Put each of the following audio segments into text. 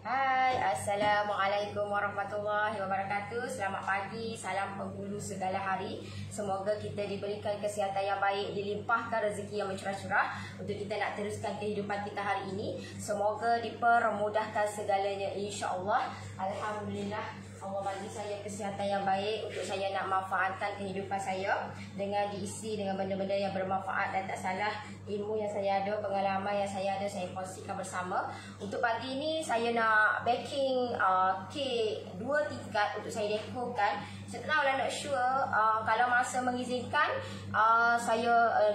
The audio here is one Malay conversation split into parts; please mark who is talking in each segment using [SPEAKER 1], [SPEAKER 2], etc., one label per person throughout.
[SPEAKER 1] Hai, Assalamualaikum warahmatullahi wabarakatuh. Selamat pagi, salam penghulu segala hari. Semoga kita diberikan kesihatan yang baik, dilimpahkan rezeki yang mencurah-curah untuk kita nak teruskan kehidupan kita hari ini. Semoga dipermudahkan segalanya, insya-Allah. Alhamdulillah, Allah bagi saya kesihatan yang baik untuk saya nak manfaatkan kehidupan saya dengan diisi dengan benda-benda yang bermanfaat dan tak salah. Ilmu yang saya ada, pengalaman yang saya ada, saya kongsikan bersama. Untuk pagi ini saya nak baking kek 2 tingkat untuk saya dekorkan. Saya tak tahulah, not sure kalau masa mengizinkan saya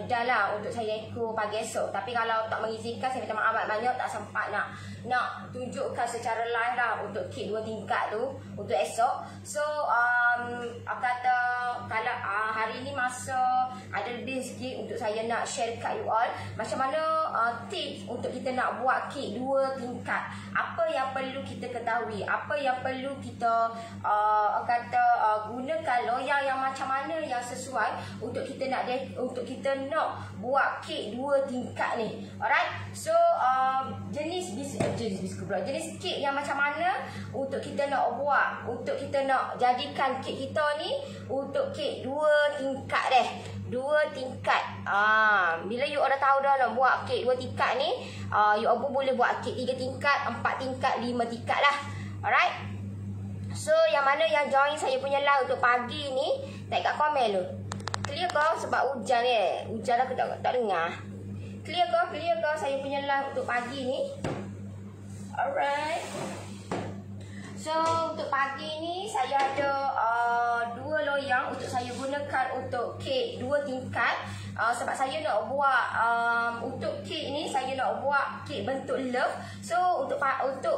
[SPEAKER 1] dah lah untuk saya dekor pagi esok. Tapi kalau tak mengizinkan, saya minta maaf banyak, tak sempat nak tunjukkan secara live lah untuk kek 2 tingkat tu untuk esok. So kata kalau hari ni masa ada lebih sikit untuk saya nak share kat you all macam mana tips untuk kita nak buat kek 2 tingkat. Apa yang perlu kita ketahui, apa yang perlu kita gunakan loyang yang macam mana yang sesuai untuk kita nak buat kek 2 tingkat ni. Alright. So jenis kek yang macam mana untuk kita nak buat, untuk kita nak jadikan kek kita ni untuk kek 2 tingkat deh. 2 tingkat. Bila you dah tahu dah nak buat kek 2 tingkat ni, you pun boleh buat kek 3 tingkat, 4 tingkat, 5 tingkat lah. Alright. So yang mana yang join saya punya live untuk pagi ni, type kat komen lu. Clear ke? Sebab hujan ni. Hujan aku tak dengar. Clear ke saya punya live untuk pagi ni? Alright. So untuk pagi ni saya ada 2 loyang untuk saya gunakan untuk kek 2 tingkat. Sebab saya nak buat untuk kek ni, saya nak buat kek bentuk love. So untuk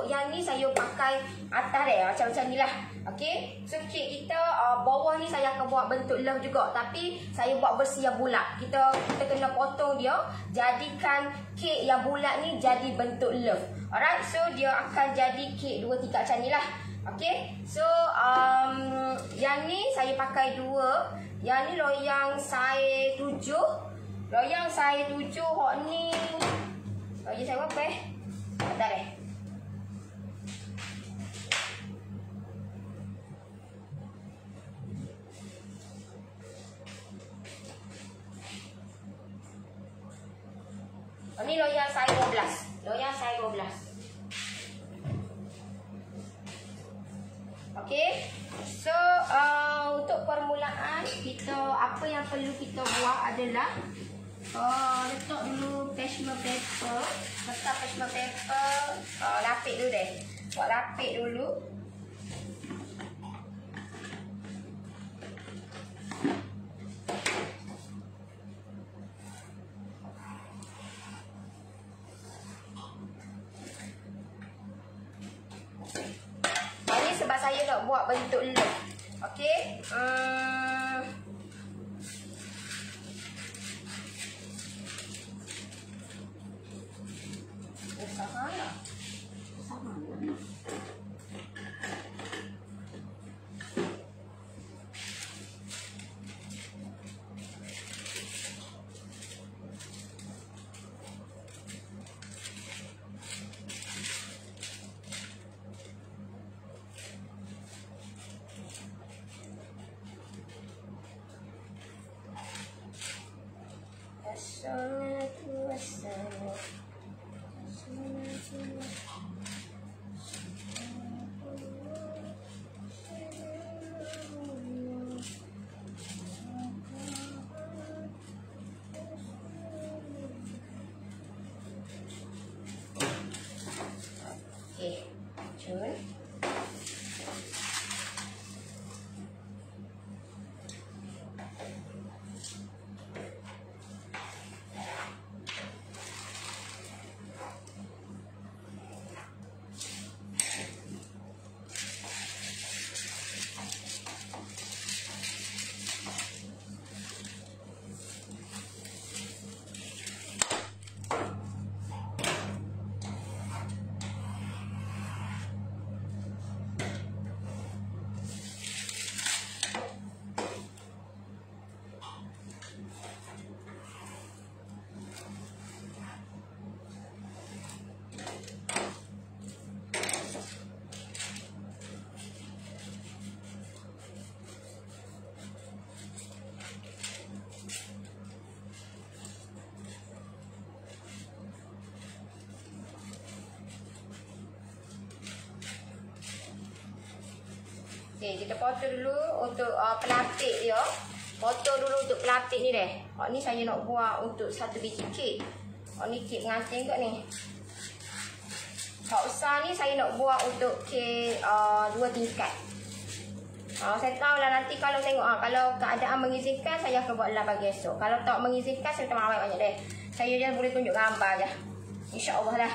[SPEAKER 1] yang ni saya pakai atas dia macam ni lah. Okay. So kek kita bawah ni saya akan buat bentuk love juga, tapi saya buat versi yang bulat. Kita kena potong dia, jadikan kek yang bulat ni jadi bentuk love. Alright. So dia akan jadi kek 2 tingkat macam ni lah. Okay. So yang ni saya pakai 2. Yang ni loyang saiz 7. Loyang saiz 7 hok ni. Loyang saya berapa Tak deh. Ini loyang saiz 12. Loyang saiz 12. Okay. So untuk permulaan kita, apa yang perlu kita buat adalah letak dulu parchment paper. Letak parchment paper, lapik dulu deh. Buat lapik dulu. Ini sebab saya nak buat bentuk love. Okey. Okey, kita potong dulu untuk pelapik dia. Potong dulu untuk pelapik ni deh. Ni saya nak buat untuk satu biji kek. Ni kek pengantin kot ni. Hak besar ni saya nak buat untuk kek 2 tingkat. Saya tahu lah nanti kalau tengok kalau keadaan mengizinkan saya akan buat dalam pagi esok. Kalau tak mengizinkan saya tambah banyak deh. Saya je boleh tunjuk gambar je. InsyaAllah lah.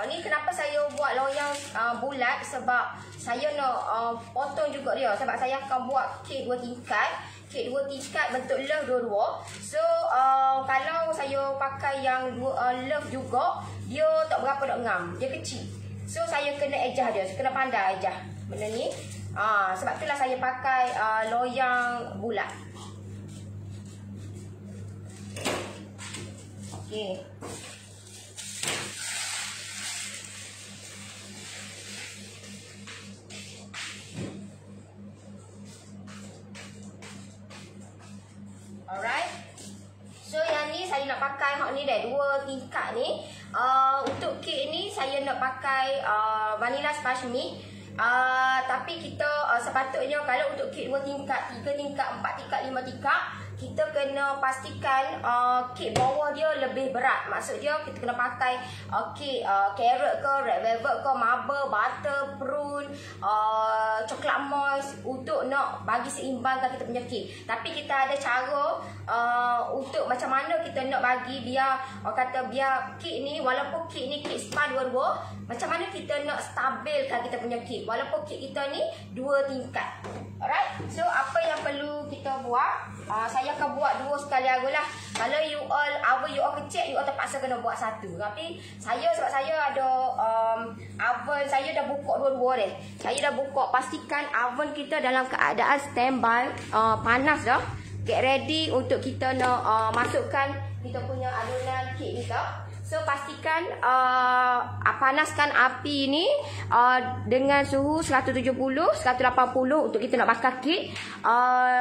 [SPEAKER 1] Ni kenapa saya buat loyang bulat, sebab saya nak potong juga dia. Sebab saya akan buat kek 2 tingkat. Kek 2 tingkat bentuk love dua-dua. So kalau saya pakai yang love juga, dia tak berapa nak ngam, dia kecil. So saya kena adjust dia, kena pandai adjust benda ni. Sebab itulah saya pakai loyang bulat. Okey. Alright. So yang ni saya nak pakai hak ni dah 2 tingkat ni. Untuk kek ni saya nak pakai vanilla sponge milk. Tapi kita sepatutnya kalau untuk kek 2 tingkat, 3 tingkat, 4 tingkat, 5 tingkat, kita kena pastikan kek bawah dia lebih berat. Maksud dia kita kena pakai kek carrot ke, red velvet ke, marble, butter, prune, coklat moist untuk nak bagi seimbangkan kita punya kek. Tapi kita ada cara untuk macam mana kita nak bagi biar kata biar kek ni, walaupun kek ni kek span dua-dua, macam mana kita nak stabilkan kita punya kek walaupun kek kita ni 2 tingkat. Alright. So apa yang perlu kita buat? Saya akan buat 2 sekali lah. Kalau you all oven you all kecil, you all terpaksa kena buat 1. Tapi saya sebab saya ada oven, saya dah buka dua-dua deh. Saya dah buka, pastikan oven kita dalam keadaan standby, panas dah. Get ready untuk kita nak masukkan kita punya adunan kek kita. So pastikan panaskan api ni dengan suhu 170, 180 untuk kita nak bakar kek.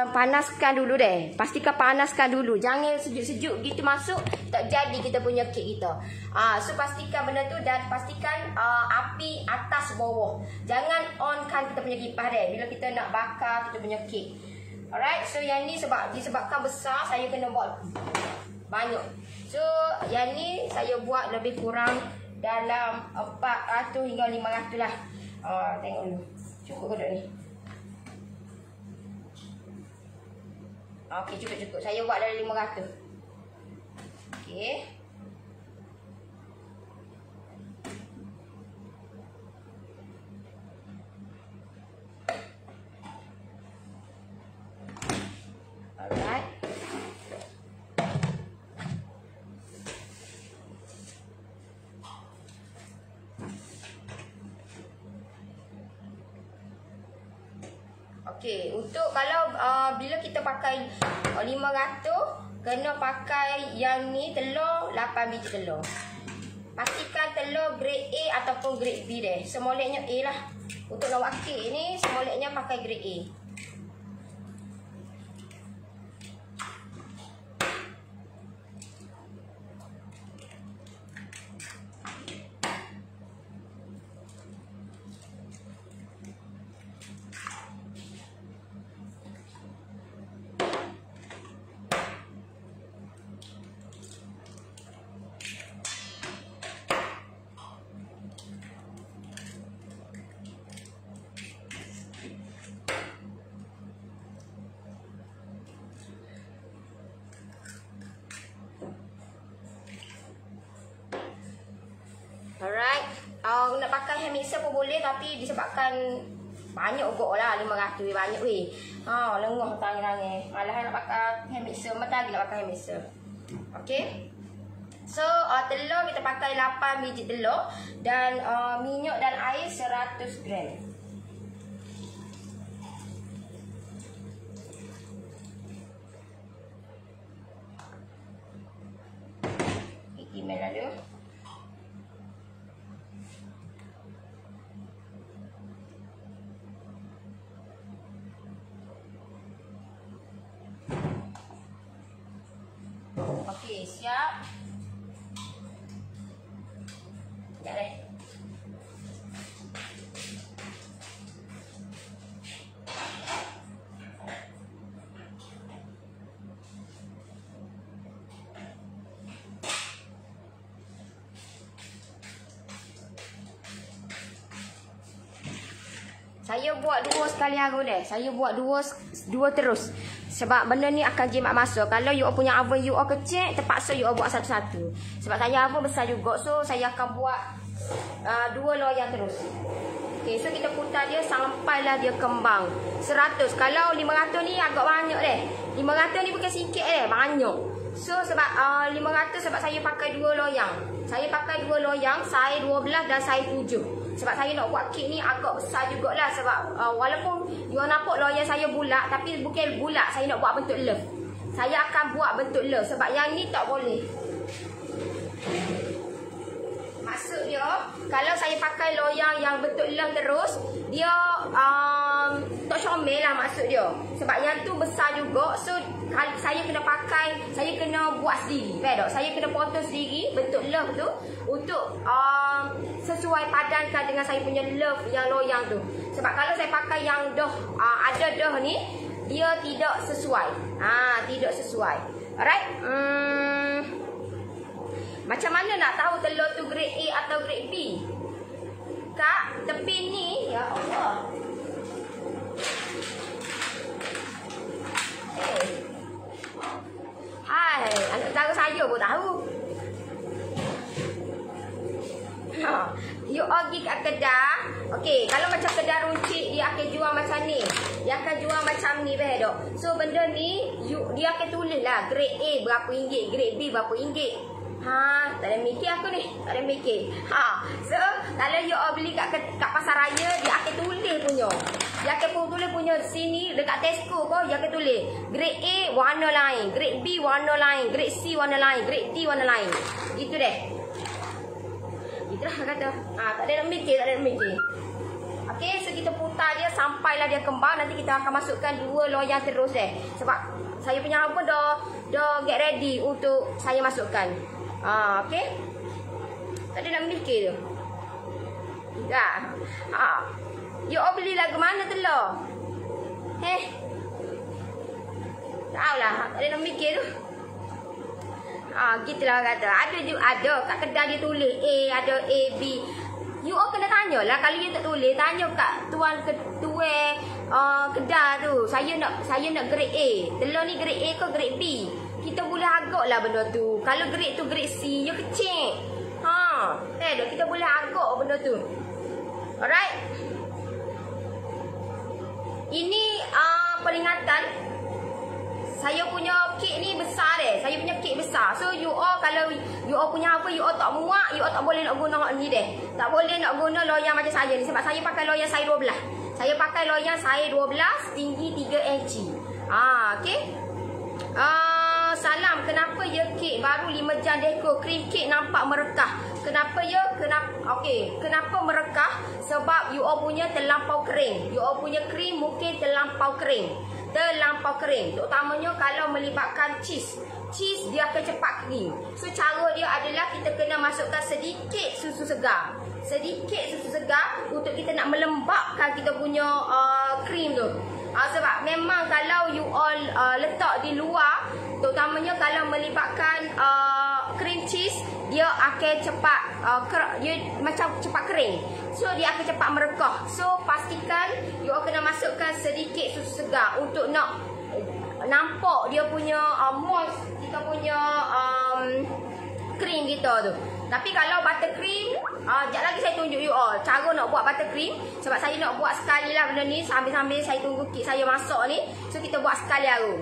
[SPEAKER 1] Panaskan dulu deh. Pastikan panaskan dulu. Jangan sejuk-sejuk gitu masuk, tak jadi kita punya kek kita. So pastikan benda tu, dan pastikan api atas bawah. Jangan onkan kita punya kipas deh bila kita nak bakar kita punya kek. Alright. So yang ni disebabkan besar, saya kena buat banyak. So yang ni saya buat lebih kurang dalam 400 hingga 500 lah. Tengok dulu. Cukup ke tak ni? Okey, cukup. Saya buat dalam 500. Okey. Alright. Okey, untuk kalau bila kita pakai 500, kena pakai yang ni telur 8 biji telur. Pastikan telur grade A ataupun grade B deh. Semoleknya A lah. Untuk nak buat kek ni semoleknya pakai grade A. Alright. Nak pakai hand mixer pun boleh, tapi disebabkan banyak ugok lah 500 banyak weh. Lengah tangan-tangan. Malah nak pakai hand mixer, mata lagi nak pakai hand mixer. Okey. So telur kita pakai 8 biji telur, dan minyak dan air 100 gram. email ada. Okey, siap. Sekejap deh. Saya buat dua sekali hari deh. Saya buat dua terus. Sebab benda ni akan jimat masa. Kalau you punya oven you kecil, terpaksa you buat satu-satu. Sebab saya oven besar juga. So saya akan buat dua loyang terus. Okay, so kita putar dia sampailah dia kembang 100. Kalau 500 ni agak banyak deh. 500 ni bukan sikit banyak. So sebab 500 sebab saya pakai dua loyang. Saya pakai dua loyang, saiz 12 dan saiz 7. Sebab saya nak buat kek ni agak besar jugalah. Sebab walaupun you nampak loyang saya bulat, tapi bukan bulat, saya nak buat bentuk love. Saya akan buat bentuk love. Sebab yang ni tak boleh. Maksud dia, kalau saya pakai loyang yang bentuk love terus, dia tak comel lah maksud dia. Sebab yang tu besar juga. So saya kena pakai, saya kena buat sendiri. Faham tak? Saya kena potong sendiri bentuk love tu untuk sesuai padankan dengan saya punya love yang loyang tu. Sebab kalau saya pakai yang dah ada dah ni, dia tidak sesuai. Tidak sesuai. Alright. Macam mana nak tahu telur tu grade A atau grade B? Kak, tepi ni, ya Allah. Hai, anak saudara saya pun tahu. You pergi kat kedai. Okey, kalau macam kedai runcit, dia akan jual macam ni. Dia akan jual macam ni, faham tak? So benda ni dia akan tulis lah grade A berapa ringgit, grade B berapa ringgit. Tak ada mikir aku ni. Tak ada mikir. So kalau you beli kat pasar raya, dia akan tulis punya. Dia akan tulis punya sini dekat Tesco kau, dia akan tulis grade A warna lain, grade B warna lain, grade C warna lain, grade D warna lain. Itu deh. Itulah kata. Tak ada nak mikir, tak ada nak mikir. Okey, so kita putar dia sampailah dia kembang. Nanti kita akan masukkan dua loyang terus deh. Sebab saya punya apa dah get ready untuk saya masukkan. Okey. Tak ada nak mikir tu. Dah. You beli lagu mana telur? Tahulah, tak ada nak mikir tu. Gitulah kata. Ada kat kedai dia tulis A, ada A, B. You kena tanyalah. Kalau you tak tulis, tanya kat tuan ketua kedai tu. Saya nak grade A. Telur ni grade A ke grade B? Kita boleh agak lah benda tu. Kalau grade tu grade C, you kecil. Kita boleh agak benda tu. Alright. Ini peringatan. Saya punya kek ni besar deh. Saya punya kek besar. So you all kalau you all punya apa, you all tak muak, you all tak boleh nak guna ni deh. Tak boleh nak guna loyang macam saya ni. Sebab saya pakai loyang saiz 12. Saya pakai loyang saiz 12, tinggi 3 inci. Okey. Salam, kenapa ya kek baru 5 jam deko, krim kek nampak merekah? Kenapa ya? Kenapa merekah? Sebab you all punya terlampau kering. You all punya krim mungkin terlampau kering. Terutamanya kalau melibatkan cheese. Cheese dia akan cepat kering. So cara dia adalah kita kena masukkan sedikit susu segar. Sedikit susu segar untuk kita nak melembabkan kita punya krim tu. Sebab memang kalau you all letak di luar, terutamanya kalau melibatkan cream cheese, dia akan cepat dia macam cepat kering. So dia akan cepat merekah. So pastikan you all kena masukkan sedikit susu segar untuk nak nampak dia punya moist kita punya krim kita tu. Tapi kalau buttercream, sekejap lagi saya tunjuk you all cara nak buat buttercream. Sebab saya nak buat sekali lah benda ni, sambil-sambil saya tunggu kek saya masak ni. So kita buat sekali haru.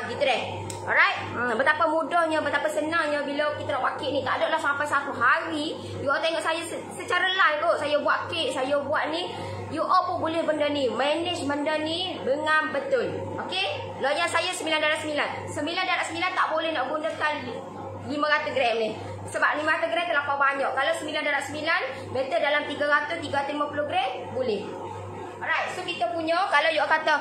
[SPEAKER 1] Gitu deh. Alright. Betapa mudahnya, betapa senangnya bila kita nak buat kek ni. Tak adalah sampai 1 hari. You all tengok saya secara live kot. Saya buat kek, saya buat ni. You all pun boleh benda ni, manage benda ni dengan betul. Okay. Loyang saya 9 darab 9. 9 darab 9 tak boleh nak gunakan 500 gram ni. Sebab 500 gram terlampau banyak. Kalau 9/9, better dalam 300-350 gram boleh. Alright, so kita punya, kalau you kata,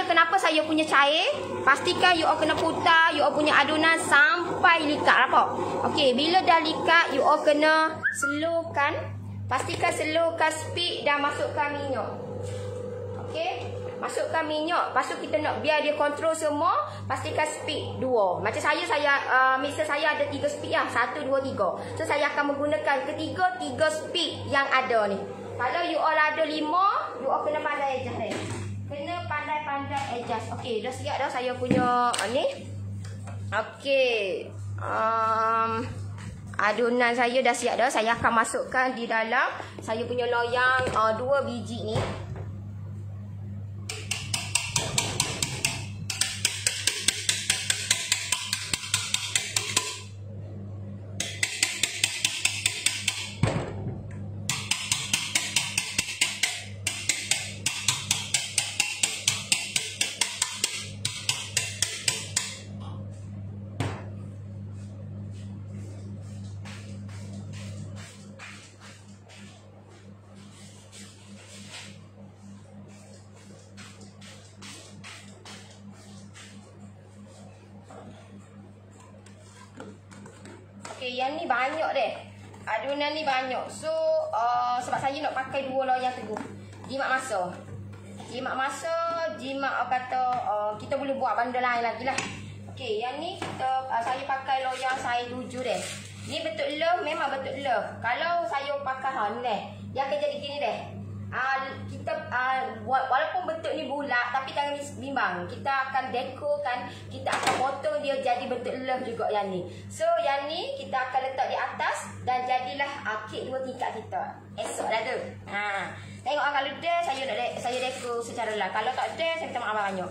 [SPEAKER 1] kenapa saya punya cair, pastikan you kena putar, you punya adunan sampai likat apa. Okey, bila dah likat, you kena slowkan. Pastikan slowkan speed dan masukkan minyak. Okey, masukkan minyak. Lepas tu kita nak biar dia kontrol semua, pastikan speed 2. Macam mixer saya ada 3 speed lah, 1, 2, 3. So saya akan menggunakan ketiga 3 speed yang ada ni. Kalau you all ada 5, you all kena pandai adjust ni. Kena pandai-pandai adjust. Okey, dah siap dah saya punya ni. Okey. Adunan saya dah siap dah. Saya akan masukkan di dalam saya punya loyang 2 biji ni. Okey, yang ni banyak deh. Adunan ni banyak. So, sebab saya nak pakai 2 loyang teguh. Jimat masa. Jimat kita boleh buat benda lain lagi lah. Okey, yang ni saya pakai loyang saiz 7 deh. Ni betul love, memang betul love. Kalau saya pakai ni deh, dia akan jadi gini deh. Kita walaupun bentuk ni bulat, tapi jangan bimbang. Kita akan dekorkan, kita akan potong dia jadi bentuk love juga yang ni. So yang ni kita akan letak di atas dan jadilah kek 2 tingkat kita. Esok dah tu. Tengok kalau dia saya dekor secara lah. Kalau tak ada, saya minta maaf banyak.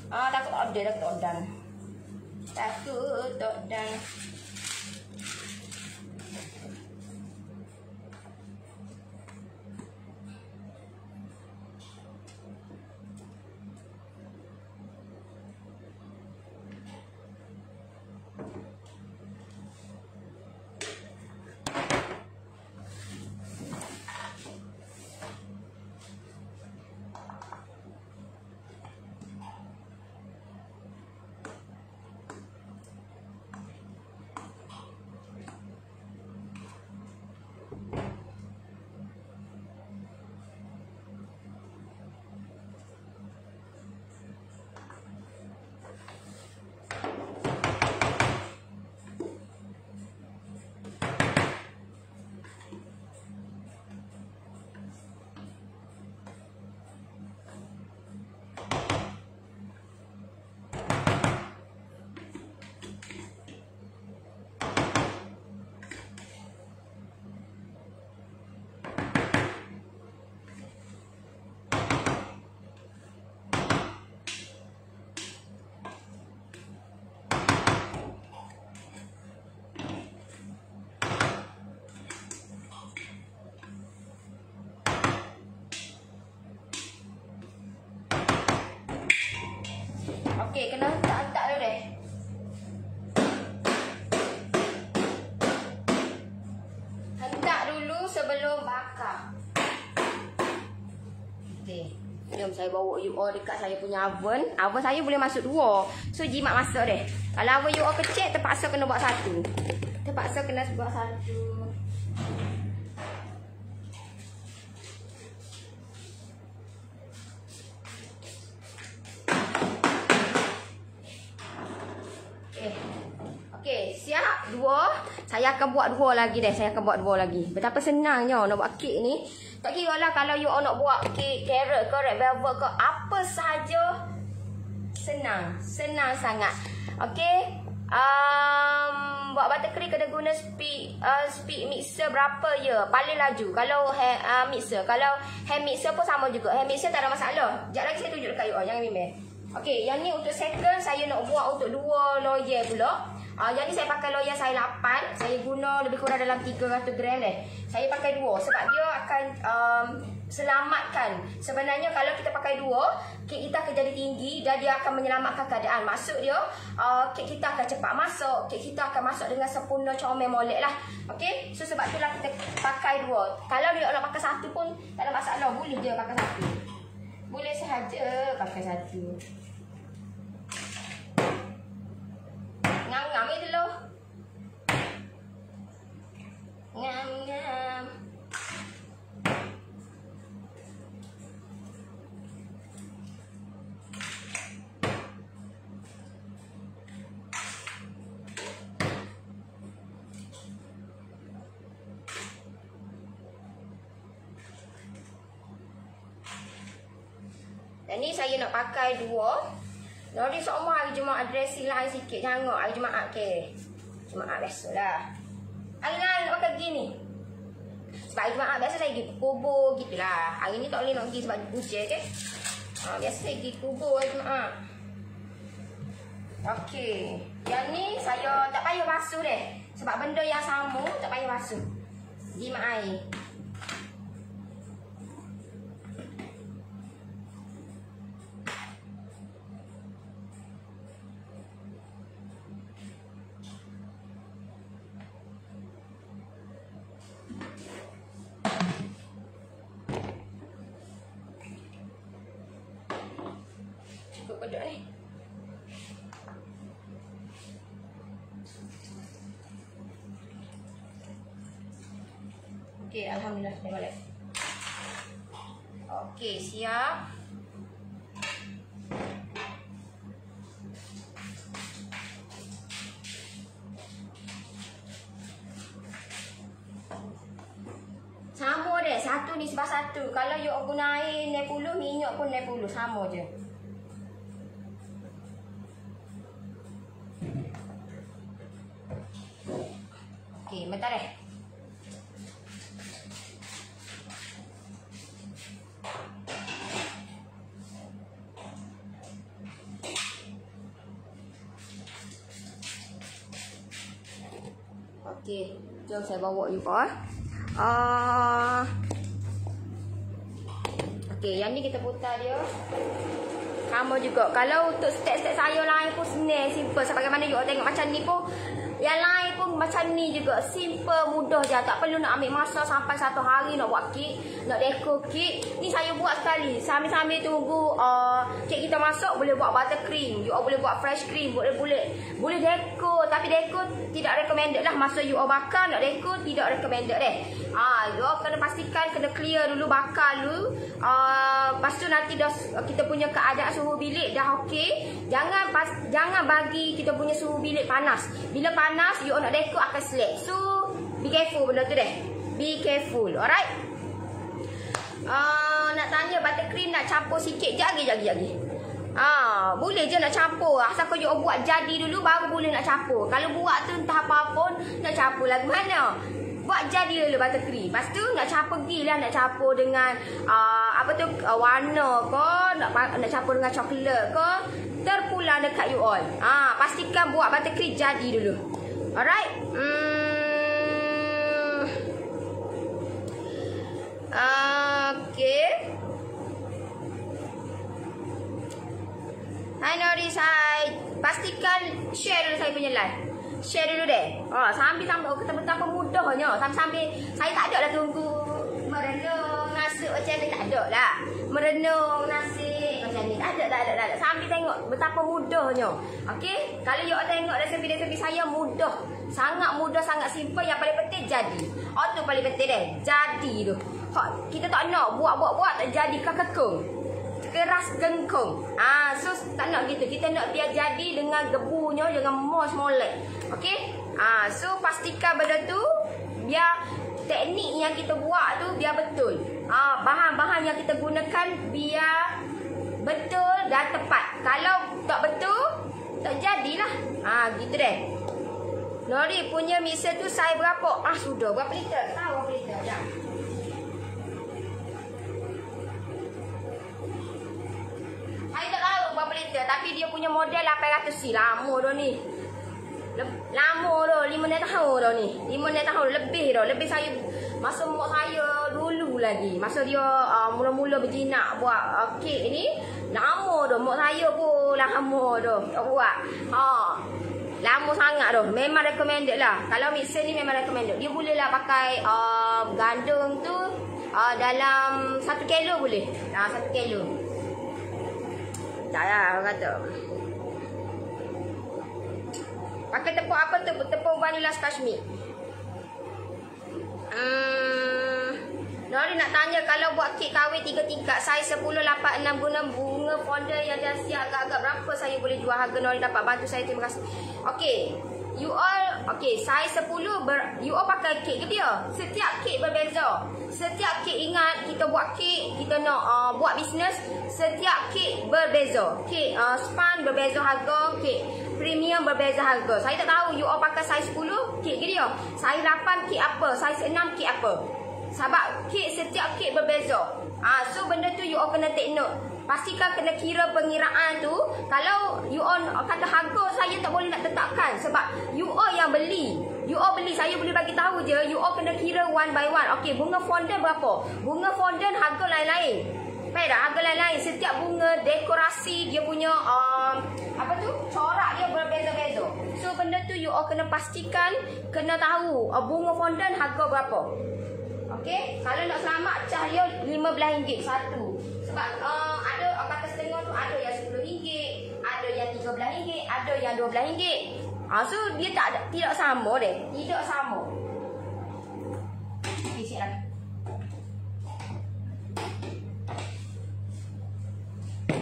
[SPEAKER 1] Takut tak ada, takut tak dan. Okey, kena hentak dulu deh. Hentak dulu sebelum bakar. Okey, jom saya bawa you all dekat saya punya oven. Oven saya boleh masuk 2. So jimat masuk deh. Kalau oven you all kecil, terpaksa kena buat 1. Terpaksa kena buat 1. Okey, siap 2. Saya akan buat 2 lagi deh. Saya akan buat 2 lagi. Betapa senangnya nak buat kek ni. Tak kira lah kalau you all nak buat kek carrot ke red velvet ke apa sahaja. Senang. Senang sangat. Okey. Buat buttercream kena guna speed mixer berapa ya? Paling laju. Kalau mixer. Kalau hand mixer pun sama juga. Hand mixer tak ada masalah. Sekejap lagi saya tunjuk dekat you all. Jangan bimbang. Okey, yang ni untuk second saya nak buat untuk 2 loyang pula. Jadi saya pakai loyang saya 8. Saya guna lebih kurang dalam 300 gram deh. Saya pakai 2 sebab dia akan selamatkan. Sebenarnya kalau kita pakai 2, kek kita akan jadi tinggi dan dia akan menyelamatkan keadaan. Maksud dia, kek kita akan cepat masuk, kek kita akan masuk dengan sempurna, comel, molek lah. Okey, so sebab itulah kita pakai 2. Kalau dia nak pakai 1 pun tak ada masalah, boleh je pakai 1. Boleh sahaja pakai 1. Ngam-ngam itu loh. Ngam-ngam. Dan ni saya nak pakai 2. Jadi semua hari Jumaat dressing lain sikit. Jangan hari Jumaat ke. Jumaat biasalah. Hari lain nak pakai gini. Sebab hari Jumaat biasa saya pergi kubur gitulah. Hari ni tak boleh nak pergi sebab hujan ke. Biasa saya pergi kubur hari Jumaat. Okey. Yang ni saya tak payah basuh deh. Sebab benda yang sama tak payah basuh. Jimat air. Pedok ni. Okey, alhamdulillah dah balik. Okey, siap. Sama deh, 1 ni sebab 1. Kalau you guna air 60, minyak pun 60, sama je. Okey, bentar deh. Okey, jom saya bawa you pa. Okey, yang ni kita putar dia. Sama juga. Kalau untuk step-step saya lain pun senang, simple. Sebab bagaimana you tengok macam ni pun. Yang lain pun macam ni juga. Simple, mudah je. Tak perlu nak ambil masa sampai 1 hari nak buat kek. Nak dekor kek. Ni saya buat sekali. Sambil-sambil tunggu kek kita masuk. Boleh buat buttercream. You boleh buat fresh cream. Boleh dekor. Tapi dekor tidak recommended lah. Masa you bakar nak dekor tidak recommended deh. You kena pastikan kena clear dulu. Bakar dulu. Lepas tu nanti dah kita punya keadaan suhu bilik dah okey. Jangan bagi kita punya suhu bilik panas. Bila panas, you nak dekor akan selek. So, be careful benda tu deh. Be careful, alright? Nak tanya buttercream nak campur sikit. Jagi. Boleh je nak campur. Asal kau you buat jadi dulu, baru boleh nak campur. Kalau buat tu entah apa pun, nak campur lagu mana? Buat jadi dulu buttercream. Lepas tu nak campur gilah. Nak campur dengan warna ke. Nak campur dengan coklat ke. Terpulang dekat you all. Pastikan buat buttercream jadi dulu. Alright. Okay. Hai Noris, hai. Pastikan share dulu saya punya live. Share dulu deh. Sambil betapa mudahnya. Sambil saya tak ada lah tunggu merenung nasi macam ni, tak ada lah. Merenung nasi macam ni. Tak ada. Sambil tengok betapa mudahnya. Okey? Kalau you tengok resepi-resepi saya mudah. Sangat mudah, sangat simple. Yang paling penting jadi. Tu paling penting deh. Jadi tu. Kita tak nak buat tak jadi kekekung. Keras gengkung. So tak nak gitu. Kita nak biar jadi dengan gebunya, dengan mos molek. Okey? So pastikan benda tu biar teknik yang kita buat tu biar betul. Bahan-bahan yang kita gunakan biar betul dan tepat. Kalau tak betul, tak jadilah. Gitu deh. Nori punya mixer tu saiz berapa? Sudah berapa liter? Tahu berapa liter dah. Saya tak tahu berapa liter, tapi dia punya model 800C. Lama dah ni. lama dah, 5 tahun dah ni. 5 tahun lebih dah. Lebih saya masa mak saya dulu lagi. Masa dia mula-mula berjinak buat kek ni, lama dah. Mak saya pun lama dah tak buat. Lama sangat dah. Memang recommended lah. Kalau mixer ni memang recommended. Dia boleh lah pakai gandum tu dalam 1 kilo boleh. 1 kilo. Tak lah kata. Pakai tepung apa tu? Tepung vanilla scotch milk. Nori nak tanya kalau buat kek kahwin 3 tingkat saiz 10, 8, 6 guna bunga fondant yang dah siap agak-agak berapa saya boleh jual harga Nori dapat bantu saya, terima kasih. Okey. You all, saiz 10 you all pakai kek ke dia? Setiap kek berbeza. Setiap kek ingat kita buat kek, kita nak buat bisnes, setiap kek berbeza. Kek span berbeza harga, kek premium berbeza harga. Saya tak tahu you all pakai saiz 10 kek ke dia. Saiz 8 kek apa? Saiz 6 kek apa? Sebab kek setiap kek berbeza. So benda tu you all kena take note. Pastikan kena kira pengiraan tu. Kalau you all kata harga saya tak boleh nak tetapkan sebab you all yang beli. You all beli, saya boleh bagi tahu je. You all kena kira one by one. Okey, bunga fondant berapa? Bunga fondant harga lain-lain. Baik dah, harga lain-lain. Setiap bunga dekorasi dia punya apa tu? Corak dia berbeza-beza. So benda tu you all kena pastikan, kena tahu bunga fondant harga berapa. Okey, kalau nak selamat cahaya RM15 satu. Sebab ada kata setengah tu ada yang RM10, ada yang RM13, ada yang RM12. So dia tidak sama deh, tidak sama. Okey, siap lagi.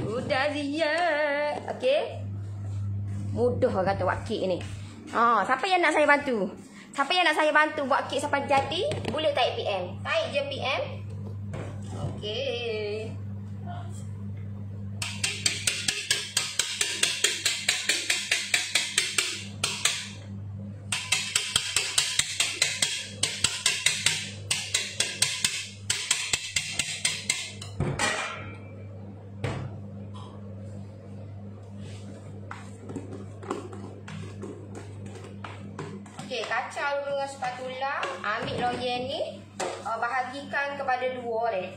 [SPEAKER 1] Udah dia. Okey. Mudah kata buat kek ni. Siapa yang nak saya bantu? Siapa yang nak saya bantu buat kek sampai jadi, boleh tarik PM. Tarik je PM. Okey. Kacau dulu dengan spatula. Ambil loyen ni, bahagikan kepada 2 deh.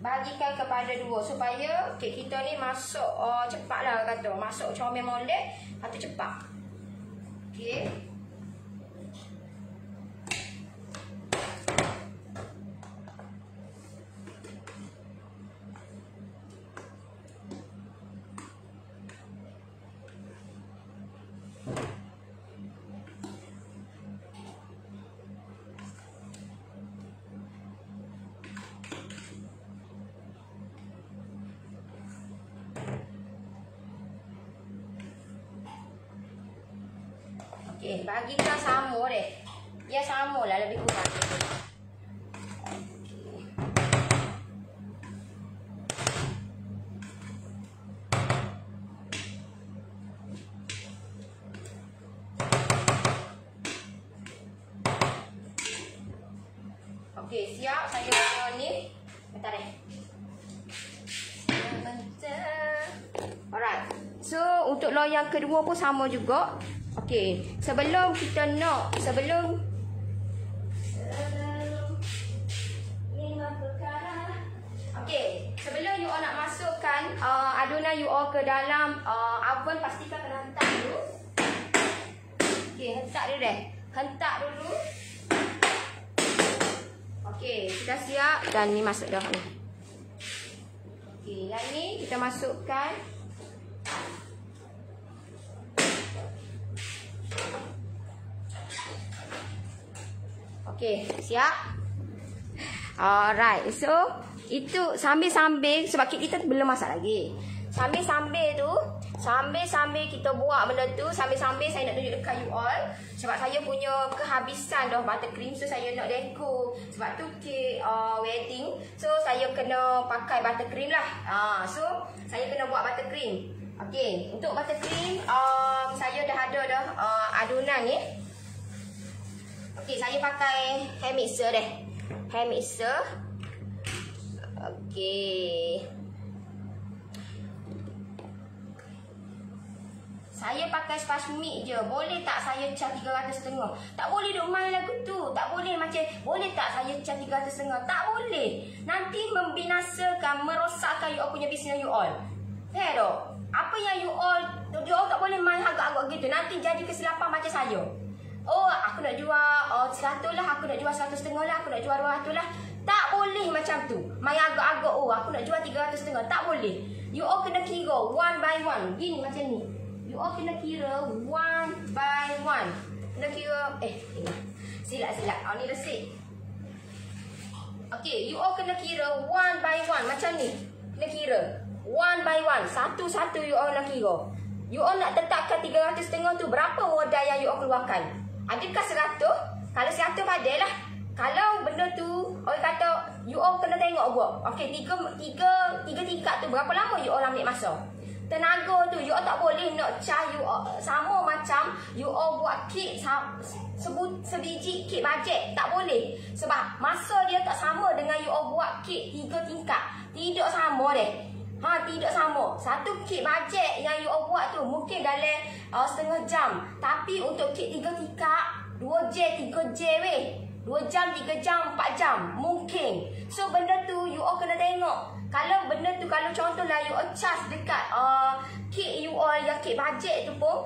[SPEAKER 1] Bahagikan kepada 2 supaya kek kita ni masuk cepatlah kata. Masuk comel molek atau cepat. Okey. Okey, bagikan sama deh. Ya sama lah lebih kurang. Okey, siap saya punya ni. Bentar deh. Alright. So, untuk loyang kedua pun sama juga. Okey, sebelum kita nak sebelum you all nak masukkan adunan you all ke dalam oven, pastikan kena hentak dulu. Okey, hentak dulu deh. Hentak dulu. Okey, sudah siap dan ni masuk dah ni. Okey, yang ni kita masukkan. Okey, siap. Alright, so itu sambil-sambil sebab kita belum masak lagi. Sambil-sambil tu, sambil kita buat benda tu, sambil-sambil saya nak tunjuk dekat you all sebab saya punya kehabisan dah buttercream, so saya nak dekor sebab tu kek wedding. So saya kena pakai buttercream lah. So saya kena buat buttercream. Okey, untuk buttercream saya dah ada dah adunan ni. Okey, saya pakai hand mixer deh. Hand mixer. Okey. Saya pakai spasmik je. Boleh tak saya cas 350? Tak boleh duk main lagu tu. Tak boleh macam, boleh tak saya cas 350? Tak boleh. Nanti membinasakan, merosakkan you all punya bisnes you all. Faham tak? Apa yang you all tak boleh main agak-agak gitu. Nanti jadi kesilapan macam saya. Oh, aku nak jual 100 lah, aku nak jual 150 lah, aku nak jual 200 lah. Tak boleh macam tu. Main agak-agak, oh aku nak jual 350. Tak boleh. You all kena kira one by one. Gini macam ni. You all kena kira one by one. Kena kira, silap. Ni resip. Okay, you all kena kira one by one. Macam ni. Kena kira one by one. Satu-satu you all nak kira. You all nak tetapkan 350 tu, berapa modal yang you all keluarkan? Adakah 100? Kalau 100 padahal lah. Kalau benda tu, orang kata, you all kena tengok buat. Okay, tiga tingkat tu, berapa lama you all ambil masa? Tenaga tu, you all tak boleh nak cas you all sama macam you all buat kek sebiji kek bajet. Tak boleh. Sebab masa dia tak sama dengan you all buat kek 3 tingkat. Tidak sama deh. Tidak sama. Satu kek bajet yang you all buat tu mungkin dalam setengah jam. Tapi untuk kek 3 tingkat, 2 jam, 3 jam weh. 2 jam, 3 jam, 4 jam. Mungkin. So benda tu you all kena tengok. Kalau benda tu, kalau contohlah you all charge dekat kek you all yang kek bajet tu pun,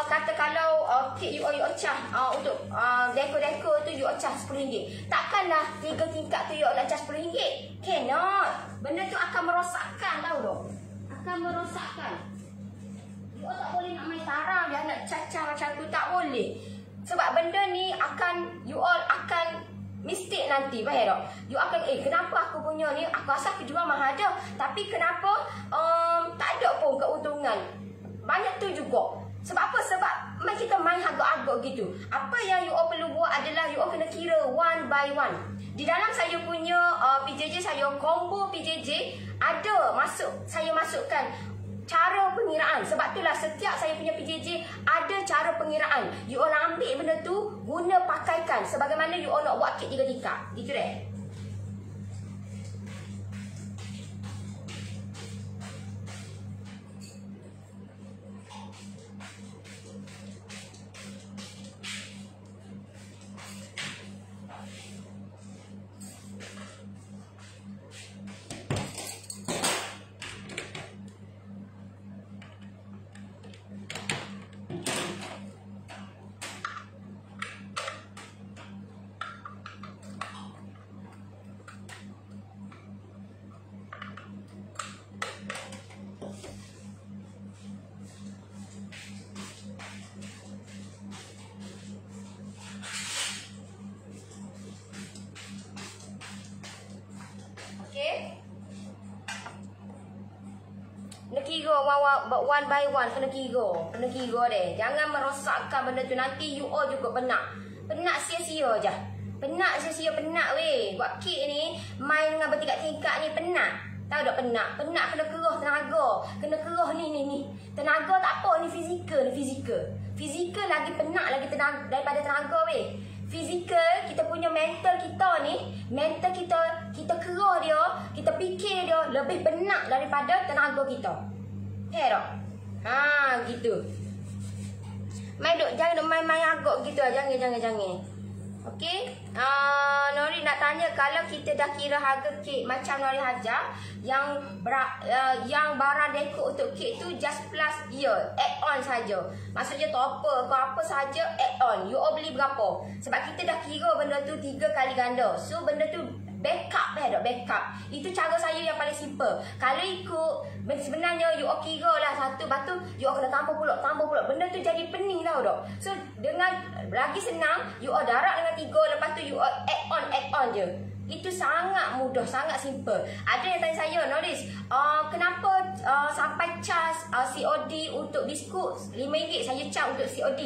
[SPEAKER 1] kata kalau kek you all charge untuk dekor-dekor tu you all charge RM10. Takkanlah 3 tingkat tu you all nak charge RM10. Cannot. Benda tu akan merosakkan, tahu tak? Akan merosakkan. You all tak boleh nak main tarang dia nak charge macam tu. Tak boleh. Sebab benda ni akan, you all akan mistake nanti, faham tak? You akan, kenapa aku punya ni, aku rasa aku jual mahal je. Tapi kenapa tak ada pun keuntungan. Banyak tu juga. Sebab apa? Sebab kita main agak-agak gitu. Apa yang you all perlu buat adalah you all kena kira one by one. Di dalam saya punya PJJ saya, combo PJJ, ada saya masukkan cara pengiraan. Sebab itulah setiap saya punya PJJ ada cara pengiraan. You all ambil benda tu, guna pakaikan sebagaimana you all nak buat kek 3 tingkat. Gitu deh. Kena kira one by one, kena kira deh. Jangan merosakkan benda tu, nanti you all juga penat sia-sia je. Penat weh. Buat kek ni main dengan bertingkat-tingkat ni penat. Tahu tak penat kena keruh tenaga. Kena keruh ni. Tenaga tak apa, ni fizikal lagi penat lagi daripada tenaga weh. Fizikal, kita punya mental kita ni, kita keruh dia, kita fikir dia lebih penat daripada tenaga kita. Tak? Gitu. Jangan duk main agak gitu. Jangan. Okey. Nori nak tanya, kalau kita dah kira harga kek macam Nori hajar, yang barang dekor untuk kek tu just plus add on saja. Maksudnya topper ke apa saja add on. You all beli berapa? Sebab kita dah kira benda tu 3 kali ganda. So benda tu backup backup. Itu cara saya yang paling simple. Kalau ikut sebenarnya you all kira lah satu, lepas tu you all kena tambah pula. Benda tu jadi pening tau tak. So dengan lagi senang, you all darab dengan 3, lepas tu you all add on je. Itu sangat mudah, sangat simple. Ada yang tanya saya, Noris, kenapa sampai cas COD untuk biskut RM5 saya cas untuk COD?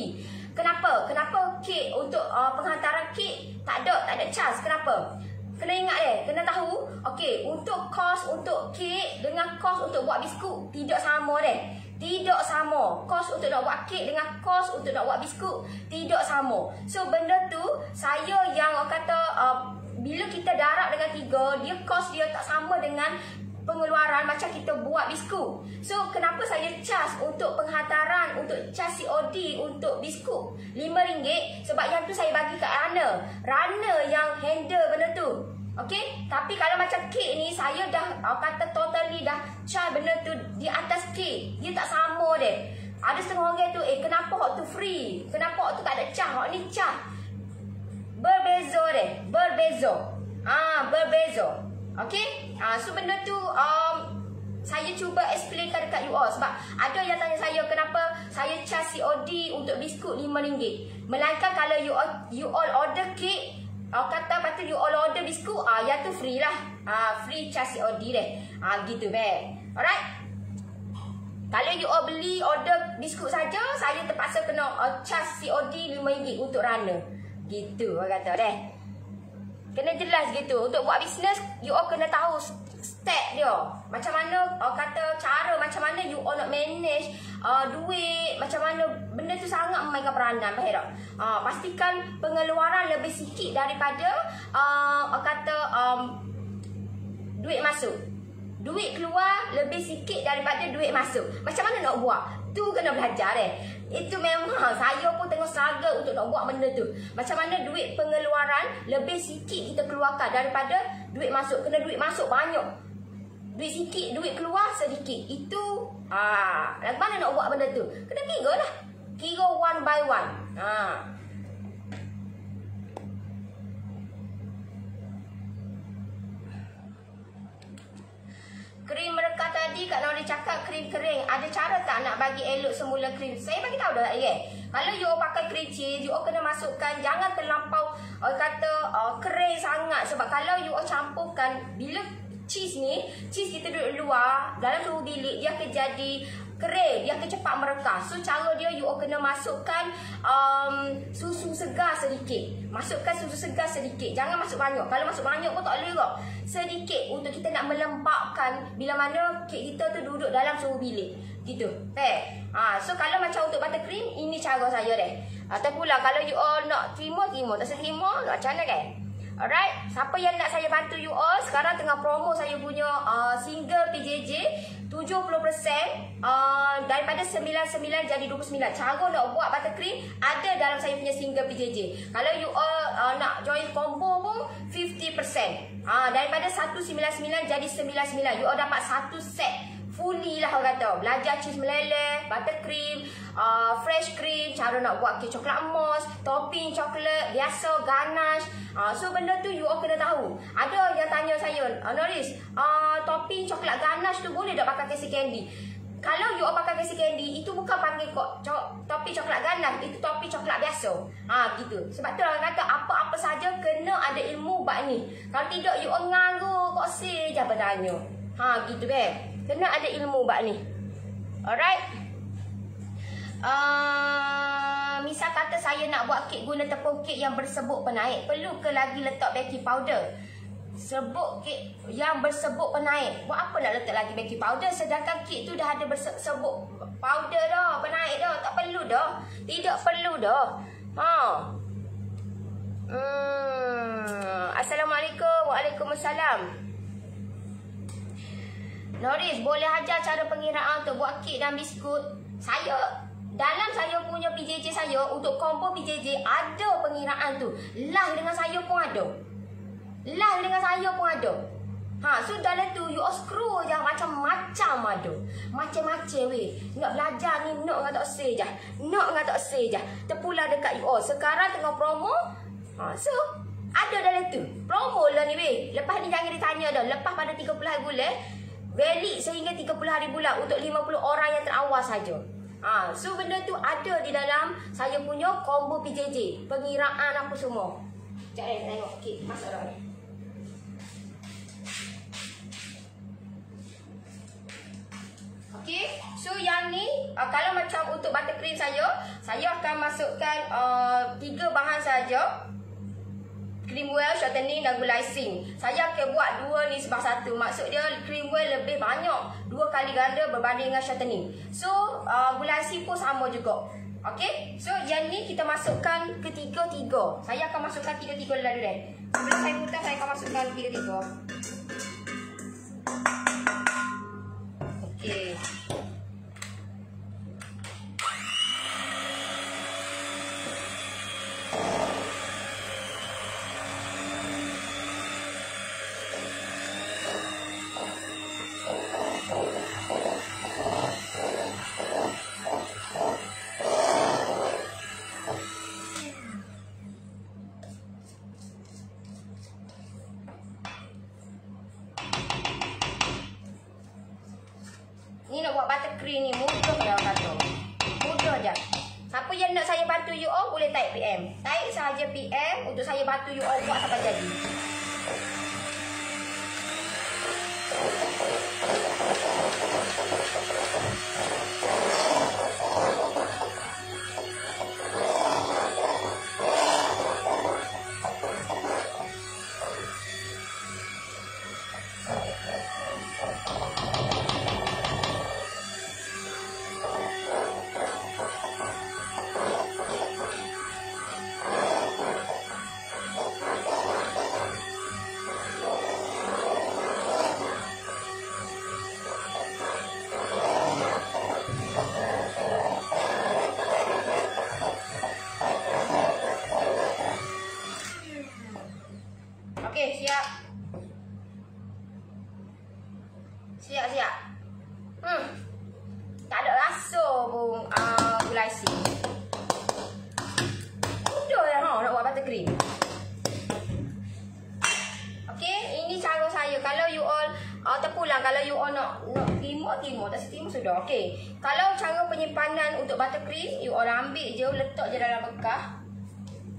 [SPEAKER 1] Kenapa kek untuk penghantaran kek tak ada cas? Kenapa? Kena ingat kena tahu. Okey, untuk kos untuk kek dengan kos untuk buat biskut tidak sama Tidak sama. Kos untuk nak buat kek dengan kos untuk nak buat biskut tidak sama. So benda tu saya yang kata bila kita darab dengan 3, dia kos dia tak sama dengan pengeluaran macam kita buat biskut. So kenapa saya charge untuk penghantaran, untuk charge COD untuk biskut RM5? Sebab yang tu saya bagi kat runner yang handle benda tu. Okey, tapi kalau macam kek ni saya dah kata totally dah charge benda tu di atas kek. Dia tak sama deh. Ada setengah orang tu, kenapa hot tu free? Kenapa hot tu tak ada charge? Hot ni charge. Berbeza deh, berbeza. Berbeza. Okey? So benda tu saya cuba explainkan dekat you all. Sebab ada yang tanya saya kenapa saya charge COD untuk biskut RM5. Melainkan kalau you all order kek, kata lepas tu you all order biskut, yang tu free lah. Free charge COD deh. Gitu babe. Alright? Kalau you all beli order biskut saja, saya terpaksa kena charge COD RM5 untuk runner. Gitu orang kata deh. Kena jelas gitu. Untuk buat bisnes, you all kena tahu step dia. Macam mana kata cara macam mana you all nak manage duit, macam mana benda tu sangat memainkan peranan, faham tak? Pastikan pengeluaran lebih sikit daripada duit masuk. Duit keluar lebih sikit daripada duit masuk. Macam mana nak buat? Tu kena belajar deh. Itu memang saya pun tengah struggle untuk nak buat benda tu. Macam mana duit pengeluaran lebih sikit kita keluarkan daripada duit masuk. Kena duit masuk banyak, duit sikit, duit keluar sedikit. Itu mana nak buat benda tu? Kena kira lah. Kira one by one. Krim mereka tadi Kak Nori cakap krim kering. Ada cara tak nak bagi elok semula krim? Saya bagi tahu dah Kalau you pakai krim cheese, you kena masukkan, jangan terlampau kering sangat. Sebab kalau you campurkan, bila cheese kita duduk luar dalam suhu bilik, dia akan jadi kering, dia akan cepat merekah. So cara dia, you kena masukkan susu segar sedikit. Masukkan susu segar sedikit, jangan masuk banyak. Kalau masuk banyak pun tak boleh kok. Sedikit untuk kita nak melembapkan bila mana kek kita tu duduk dalam suhu bilik. Gitu. So kalau macam untuk buttercream, ini cara saya deh. Atau pula kalau you all nak terima, tak terima, macam mana kan? Alright, siapa yang nak saya bantu you all? Sekarang tengah promo saya punya single PJJ 70%, daripada 99 jadi 29. Cara nak buat buttercream ada dalam saya punya single PJJ. Kalau you all nak join combo pun 50%. Daripada 199 jadi 99. You all dapat satu set fully lah orang kata. Belajar cheese meleleh, buttercream, fresh cream, cara nak buat kek coklat emas, topping coklat biasa, ganache. So benda tu you all kena tahu. Ada yang tanya saya, Noris, topping coklat ganache tu boleh tak pakai casey candy? Kalau you all pakai casey candy, itu bukan panggil topping coklat ganache, itu topping coklat biasa. Gitu. Sebab tu orang kata apa-apa saja kena ada ilmu bab ni. Kalau tidak you all ngarut kok say je bertanya. Gitu kena ada ilmu bab ni. Alright. Misal kata saya nak buat kek guna tepung kek yang bersebut penaik, perlu ke lagi letak baking powder? Sebut kek yang bersebut penaik, buat apa nak letak lagi baking powder? Sedangkan kek tu dah ada bersebut powder dah, penaik dah. Tak perlu dah. Tidak perlu dah. Assalamualaikum. Waalaikumsalam. Noris, boleh ajar cara pengiraan untuk buat kek dan biskut? Dalam saya punya PJJ saya, untuk combo PJJ ada pengiraan tu. Live dengan saya pun ada. So dalam tu you all screw je macam-macam ada. Macam-macam weh. Nak belajar ni nak dengan tak say je. Terpulang dekat you all. Sekarang tengah promo. So ada dalam tu. Promo lah ni weh. Lepas ni jangan ditanya dah. Lepas pada 30 hari bulan, valid sehingga 30 hari bulan untuk 50 orang yang terawal saja. So benda tu ada di dalam saya punya combo PJJ. Pengiraan apa semua. Sekejap tengok. Okey, masuk dah ni. Okey, so yang ni kalau macam untuk buttercream saya akan masukkan 3 bahan saja. Cream well, shortening dan gula icing. Saya akan buat 2 ni sebab 1. Maksud dia cream well lebih banyak, 2 kali ganda berbanding dengan shortening. So gula icing pun sama juga. Okey. So yang ni kita masukkan ketiga-tiga. Saya akan masukkan 3-3 dulu deh. Sebelum saya putar, saya akan masukkan 3-3. Siapa yang nak saya bantu you all boleh type PM. Type sahaja PM untuk saya bantu you all buat sampai jadi. Okey, siap. Siap. Tak ada rasa pun gulai si. Mudah lah nak buat buttercream. Okey, ini cara saya. Kalau you all terpulang, kalau you all nak timur, tak setimur sudah. Okey. Kalau cara penyimpanan untuk buttercream, you all ambil je, letak je dalam bekas.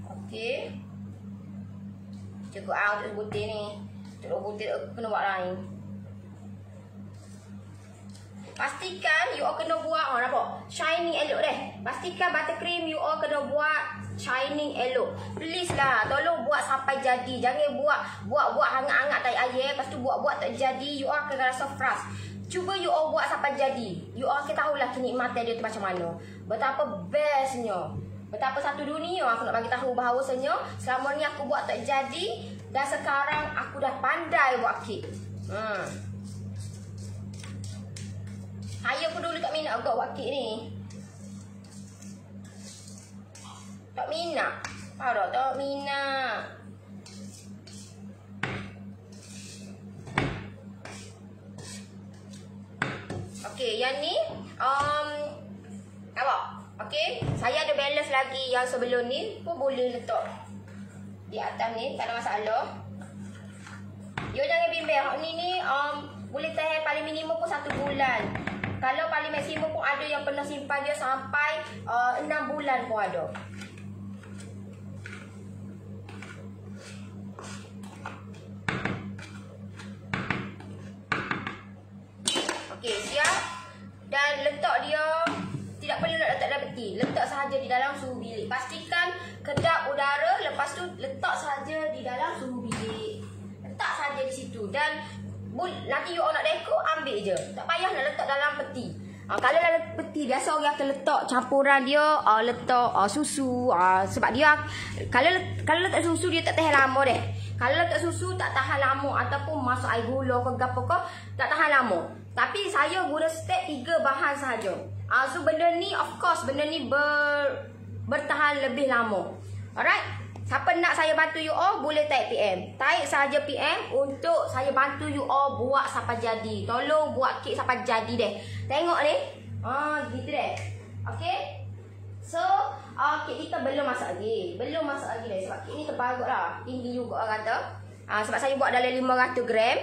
[SPEAKER 1] Okey. Cukup untuk sebutir ni. Untuk sebutir kena buat lain. Pastikan you all kena buat nampak? Shining elok deh. Pastikan buttercream you all kena buat shining elok. Please lah, tolong buat sampai jadi. Jangan buat hangat-hangat tai air, lepas tu buat tak jadi, you all akan rasa frust. Cuba you all buat sampai jadi. You all akan tahulah kenikmatan dia tu macam mana. Betapa bestnya. Betapa satu dunia aku nak bagi tahu bahawasanya selama ni aku buat tak jadi dan sekarang aku dah pandai buat kek. Saya pun dulu tak minat agak buat kek ni. Tak minat. Tak minat. Okey, yang ni apa? Okey, saya ada balance lagi yang sebelum ni pun boleh letak di atas ni, tak ada masalah. You jangan bimbang, hak ni boleh tahan paling minimum pun 1 bulan. Kalau paling maksimum pun ada yang pernah simpan dia sampai 6 bulan pun ada. Okey, siap. Dan letak dia, tidak perlu nak letak dalam peti. Letak sahaja di dalam suhu bilik. Pastikan kedap udara, lepas tu letak sahaja di dalam suhu bilik. Letak sahaja di situ. Dan nanti you all nak dekor, ambil je. Tak payah nak letak dalam peti. Kalau dalam peti, biasa orang akan letak campuran dia, letak susu. Sebab dia, kalau letak susu, dia tak tahan lama deh. Kalau letak susu, tak tahan lama. Ataupun masuk air gula ke apa ke, tak tahan lama. Tapi saya guna step 3 bahan sahaja. So benda ni, of course, benda ni bertahan lebih lama. Alright. Siapa nak saya bantu you all, boleh type PM. Type sahaja PM untuk saya bantu you all buat sampai jadi. Tolong buat kek sampai jadi deh. Tengok ni. Gitu deh. Okay. So, kek kita belum masak lagi. Deh. Sebab kek ni terbagut lah. Tinggi juga orang kata. Sebab saya buat dalam 500 gram.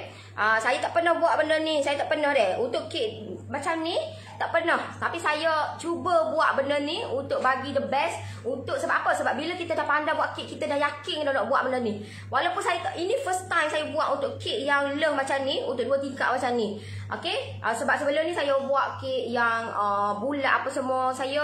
[SPEAKER 1] Saya tak pernah buat benda ni. Saya tak pernah deh. Untuk kek macam ni, tak pernah. Tapi saya cuba buat benda ni untuk bagi the best. Sebab apa? Sebab bila kita dah pandai buat kek, kita dah yakin dah nak buat benda ni. Walaupun ini first time saya buat untuk kek yang leh macam ni, untuk 2 tingkat macam ni. Okay? Sebab sebelum ni saya buat kek yang bulat apa semua. Saya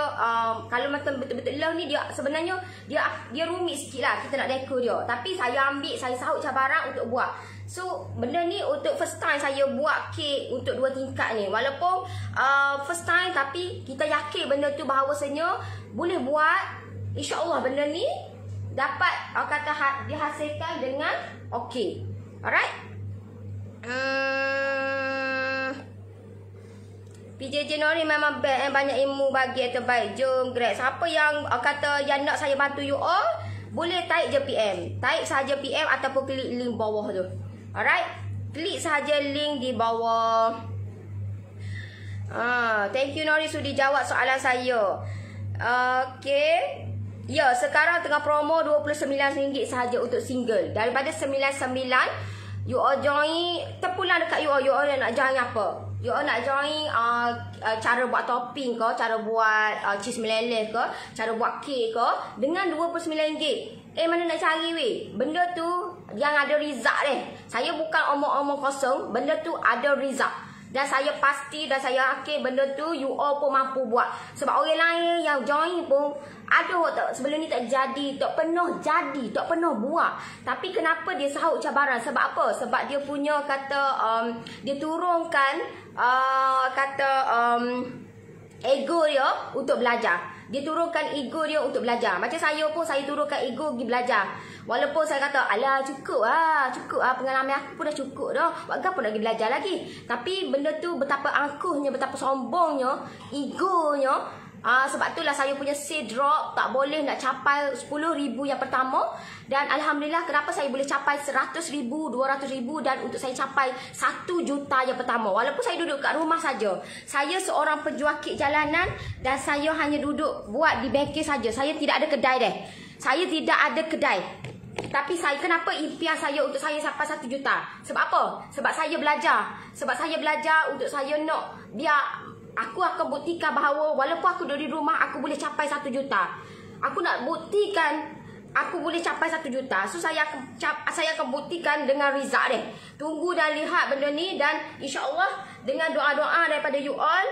[SPEAKER 1] kalau macam betul-betul leh ni, dia sebenarnya dia rumit sikit lah kita nak dekor dia. Tapi saya sahut cabaran untuk buat. So, benda ni untuk first time saya buat kek untuk 2 tingkat ni. Walaupun first time, tapi kita yakin benda tu bahawasanya boleh buat. InsyaAllah benda ni dapat dihasilkan dengan okey. Alright. PJJ Nori memang best, banyak ilmu bagi yang terbaik. Jom grab. Siapa yang kata yang nak saya bantu you all, boleh type je PM. Type sahaja PM ataupun klik link bawah tu. Alright. Klik sahaja link di bawah. Thank you Nori sudi jawab soalan saya. Okay. Ya, sekarang tengah promo RM29 sahaja untuk single. Daripada 99, you all join, terpulang dekat you all nak join apa? You all nak join cara buat topping ke, cara buat cheese meleleh ke, cara buat kek ke dengan RM29. Mana nak cari weh? Benda tu yang ada result deh. Saya bukan omong-omong kosong, benda tu ada result. Dan saya pasti dan saya yakin benda tu you all pun mampu buat. Sebab orang lain yang join pun ada tak sebelum ni tak jadi, tak pernah jadi, tak pernah buat. Tapi kenapa dia sahut cabaran? Sebab apa? Sebab dia punya dia turunkan ego dia untuk belajar. Dia turunkan ego dia untuk belajar. Macam saya pun, saya turunkan ego pergi belajar. Walaupun saya kata, alah cukup pengalaman aku pun dah cukup dah. Buat apa nak pergi belajar lagi? Tapi benda tu betapa angkuhnya, betapa sombongnya, egonya. Sebab itulah saya punya say drop. Tak boleh nak capai 10,000 yang pertama. Dan Alhamdulillah kenapa saya boleh capai 100,000, 200,000. Dan untuk saya capai 1 juta yang pertama. Walaupun saya duduk kat rumah saja. Saya seorang penjual kek jalanan. Dan saya hanya duduk buat di bengkel saja. Saya tidak ada kedai deh. Saya tidak ada kedai. Tapi kenapa impian saya untuk saya sampai 1 juta? Sebab apa? Sebab saya belajar. Sebab saya belajar untuk saya nak biar aku akan buktikan bahawa walaupun aku duduk di rumah, aku boleh capai 1 juta. Aku nak buktikan aku boleh capai 1 juta. So saya akan buktikan dengan result deh. Tunggu dan lihat benda ni. Dan insyaAllah dengan doa-doa daripada you all,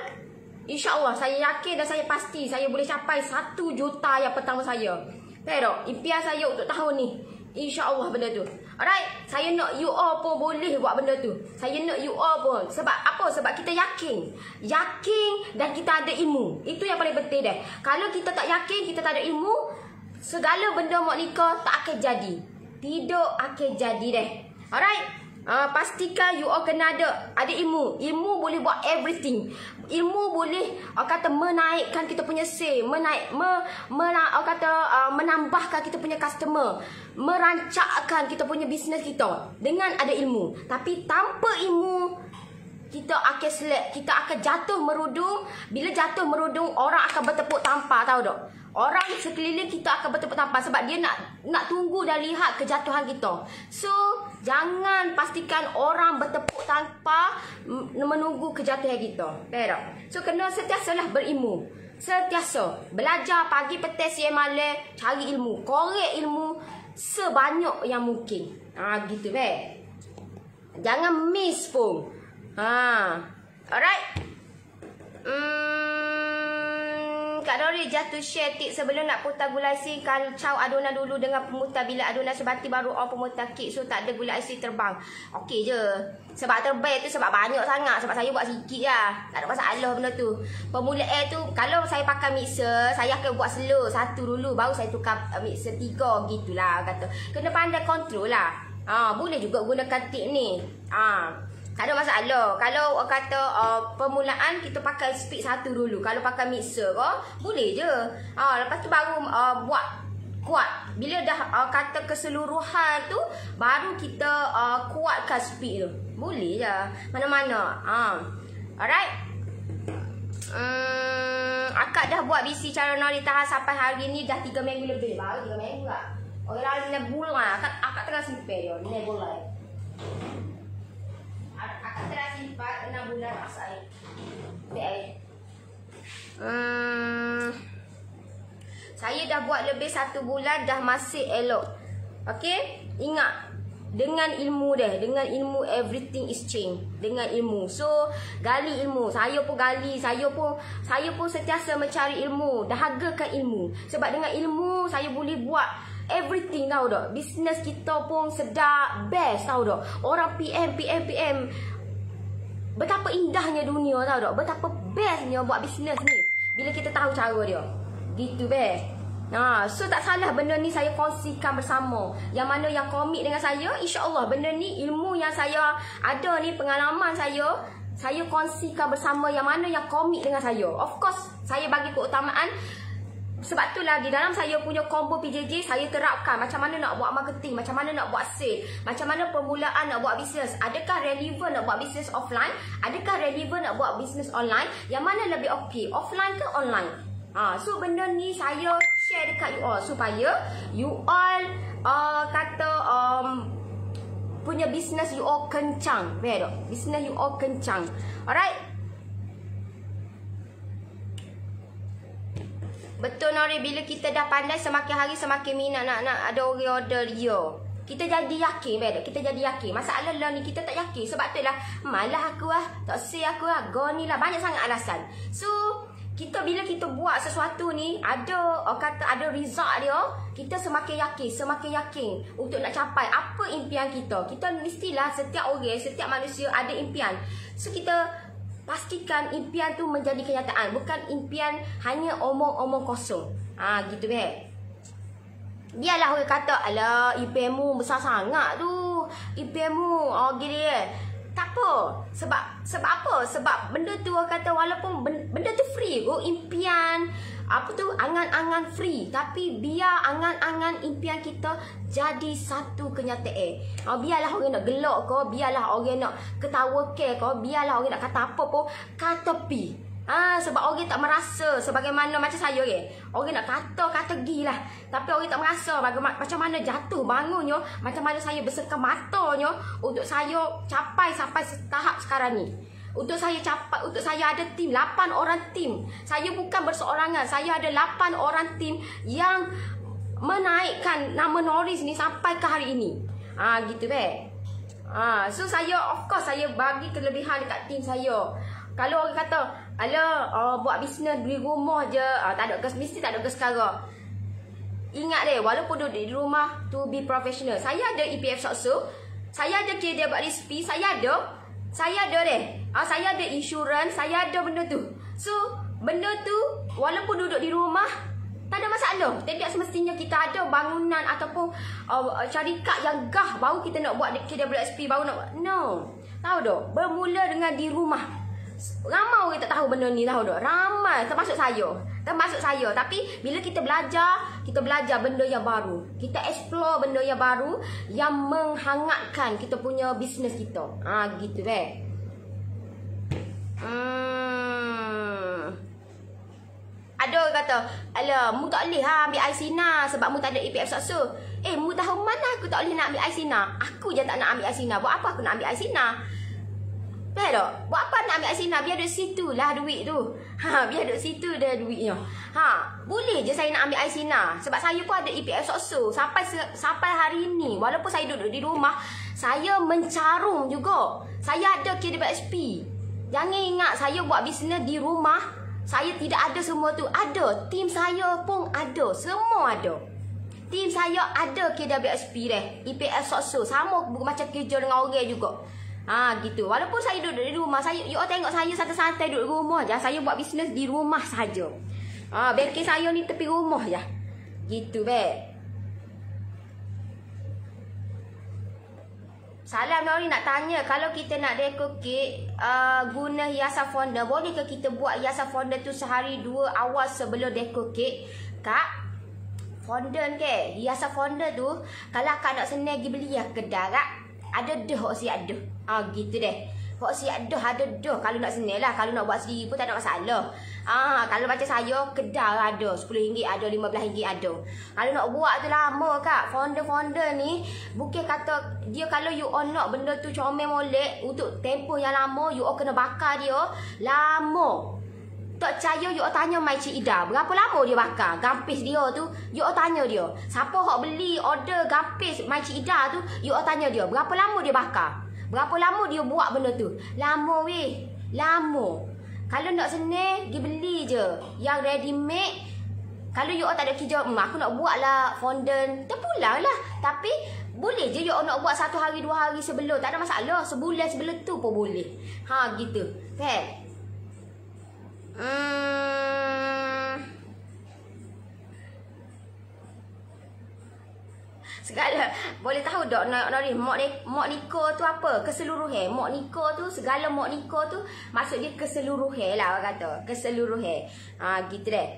[SPEAKER 1] insyaAllah saya yakin dan saya pasti saya boleh capai 1 juta yang pertama saya. Pero impian saya untuk tahun ni, InsyaAllah benda tu. Alright, saya nak you all pun boleh buat benda tu. Saya nak you all pun. Sebab apa? Sebab kita yakin. Yakin dan kita ada ilmu. Itu yang paling penting deh. Kalau kita tak yakin, kita tak ada ilmu, segala benda mak nikah tak akan jadi. Tidak akan jadi deh. Alright. Pastikan you all kena ada ilmu. Ilmu boleh buat everything. Ilmu boleh kata menaikkan kita punya sale, menambahkan kita punya customer, merancakkan kita punya bisnes kita dengan ada ilmu. Tapi tanpa ilmu, kita akan slack, kita akan jatuh merudung. Bila jatuh merudung, orang akan bertepuk tampar, tahu tak? Orang sekeliling kita akan bertepuk tampar sebab dia nak tunggu dan lihat kejatuhan kita. So, jangan pastikan orang bertepuk tampar menunggu kejatuhan kita. Betul? So, kena sentiasalah berilmu. Sentiasa belajar pagi, petang, siang, malam, cari ilmu, korek ilmu sebanyak yang mungkin. Gitu jangan miss pun. Alright. Kak Dori jatuh share tip sebelum nak putar gula icing. Kacau adunan dulu dengan pemutar. Bila adunan sebati baru on pemutar kek. So tak ada gula icing terbang. Okey je. Sebab terbang tu sebab banyak sangat. Sebab saya buat sikit lah. Tak ada masalah benda tu. Permulaan tu kalau saya pakai mixer, saya akan buat slow. Satu dulu baru saya tukar mixer 3. Gitulah kata. Kena pandai kontrol lah. Boleh juga gunakan tip ni. Tak ada masalah. Kalau kata permulaan kita pakai speed 1 dulu. Kalau pakai mixer boleh je. Lepas tu baru buat kuat. Bila dah kata keseluruhan tu, baru kita kuatkan speed tu. Boleh je. Mana-mana. Alright. Akak dah buat BC cara Nori tahan sampai hari ni dah 3 minggu lebih. Baru 3 minggu lah. Orang lain ni bulan. Akak tengah simpan dia. Ni bulan. Akak telah simpan 6 bulan masa air. Saya dah buat lebih 1 bulan dah masih elok. Okey? Ingat. Dengan ilmu deh. Dengan ilmu everything is change. Dengan ilmu. So, gali ilmu. Saya pun gali. Saya pun sentiasa mencari ilmu. Dahagakan ilmu. Sebab dengan ilmu, saya boleh buat everything, tahu tak? Bisnes kita pun sedap, best, tahu tak? Orang PM. Betapa indahnya dunia, tahu tak? Betapa bestnya buat bisnes ni bila kita tahu cara dia. Gitu so tak salah benda ni saya kongsikan bersama. Yang mana yang komit dengan saya, insya-Allah benda ni ilmu yang saya ada ni, pengalaman saya kongsikan bersama yang mana yang komit dengan saya. Of course, saya bagi keutamaan. Sebab itulah di dalam saya punya combo PJJ, saya terapkan macam mana nak buat marketing, macam mana nak buat sale, macam mana permulaan nak buat bisnes. Adakah relevan nak buat bisnes offline? Adakah relevan nak buat bisnes online? Yang mana lebih okey, offline ke online? So benda ni saya share dekat you all supaya you all punya business you all kencang. Faham tak? Business you all kencang. Alright? Betul Nori, bila kita dah pandai semakin hari semakin minat nak ada orang order dia. Kita jadi yakin, betul? Kita jadi yakin. Masalah lah ni kita tak yakin. Sebab tu lah, malah aku lah, tak say aku lah, go ni lah. Banyak sangat alasan. So, kita bila kita buat sesuatu ni, ada kata ada result dia, kita semakin yakin untuk nak capai apa impian kita. Kita mestilah setiap orang, setiap manusia ada impian. So, kita pastikan impian tu menjadi kenyataan. Bukan impian hanya omong-omong kosong. Gitu be. Biarlah orang kata, alah impianmu besar sangat tu. Impianmu gini tak apa. Sebab apa? Sebab benda tu orang kata walaupun benda tu free go, impian apa tu, angan-angan free, tapi biar angan-angan impian kita jadi satu kenyataan. Biarlah orang nak gelak ke, biarlah orang nak ketawa ke, biarlah orang nak kata apa pun, kata pi. Sebab orang tak merasa sebagaimana macam saya ke. Orang nak kata gilah. Tapi orang tak merasa macam mana jatuh bangunnya, macam mana saya besarkan matanya untuk saya capai sampai tahap sekarang ni. Untuk saya capai, untuk saya ada tim, 8 orang tim. Saya bukan berseorangan, saya ada 8 orang tim yang menaikkan nama Noris ni sampai ke hari ini. Gitu be. So saya, of course saya bagi kelebihan dekat tim saya. Kalau orang kata, alah, buat bisnes di rumah je, tak ada kes, mesti tak ada kes sekarang. Ingat deh, walaupun duduk di rumah, to be professional. Saya ada EPF Sakso, saya ada KWSP, saya ada deh. Saya ada insurans, saya ada benda tu. So, benda tu, walaupun duduk di rumah, tak ada masalah. Tidak semestinya kita ada bangunan ataupun syarikat yang gah baru kita nak buat KWSP, baru nak buat. No. Tahu tak? Bermula dengan di rumah. Ramai orang tak tahu benda ni, tahu tak? Ramai, termasuk saya. Tapi bila kita belajar benda yang baru, kita explore benda yang baru yang menghangatkan kita punya bisnes kita. Gitu be. Ada orang kata, alah, mu tak boleh ambil Aisina sebab mu tak ada EPF Sakso. Mu tahu mana aku tak boleh nak ambil Aisina? Aku je tak nak ambil Aisina. Buat apa aku nak ambil Aisina? Faham tak? Buat apa nak ambil Aisina? Biar duduk situ lah duit tu. Biar duduk situ dah duitnya. Boleh je saya nak ambil Aisina. Sebab saya pun ada EPF Sakso. Sampai hari ni, walaupun saya duduk di rumah, saya mencarum juga. Saya ada KWSP. Jangan ingat saya buat bisnes di rumah, saya tidak ada semua tu. Ada. Tim saya pun ada. Semua ada. Tim saya ada KWSP deh. EPF Sakso. Sama macam kerja dengan orang juga. Gitu. Walaupun saya duduk di rumah, you all tengok saya santai-santai duduk di rumah je. Saya buat bisnes di rumah saja. Bengkel saya ni tepi rumah je. Gitu be. Salam Nori, nak tanya, kalau kita nak dekor kek guna hiasan fondant, boleh ke kita buat hiasan fondant tu sehari 2 awal sebelum dekor kek? Kak, fondant ke? Hiasan fondant tu kalau akak nak senang pergi beli kedai kak, ada dah hok siap dah. Gitu deh. Hok siap dah ada dah kalau nak senang lah. Kalau nak buat sendiri pun tak ada masalah. Kalau macam saya, kedai ada RM10 ada, RM15 ada. Kalau nak buat tu lama kak. Fondant ni bukan kata dia, kalau you all nak benda tu comel molek untuk tempoh yang lama, you all kena bakar dia lama. Tak percaya, you all tanya Mai Cik Ida, berapa lama dia bakar gampis dia tu. You all tanya dia, siapa hok beli order gampis Mai Cik Ida tu, you all tanya dia, berapa lama dia bakar, berapa lama dia buat benda tu. Lama weh, lama. Kalau nak senang, pergi beli je yang ready made. Kalau you all tak ada kerja, aku nak buat lah fondant, terpulang lah. Tapi boleh je you all nak buat 1 hari 2 hari sebelum, tak ada masalah. Sebulan sebelum tu pun boleh. Gitu. Kan? Segala boleh tahu tak Nori, mok niko tu apa? Keseluruhan. Mok niko tu, segala mok niko tu maksud dia keseluruhan lah orang kata. Keseluruhan. Gitu deh.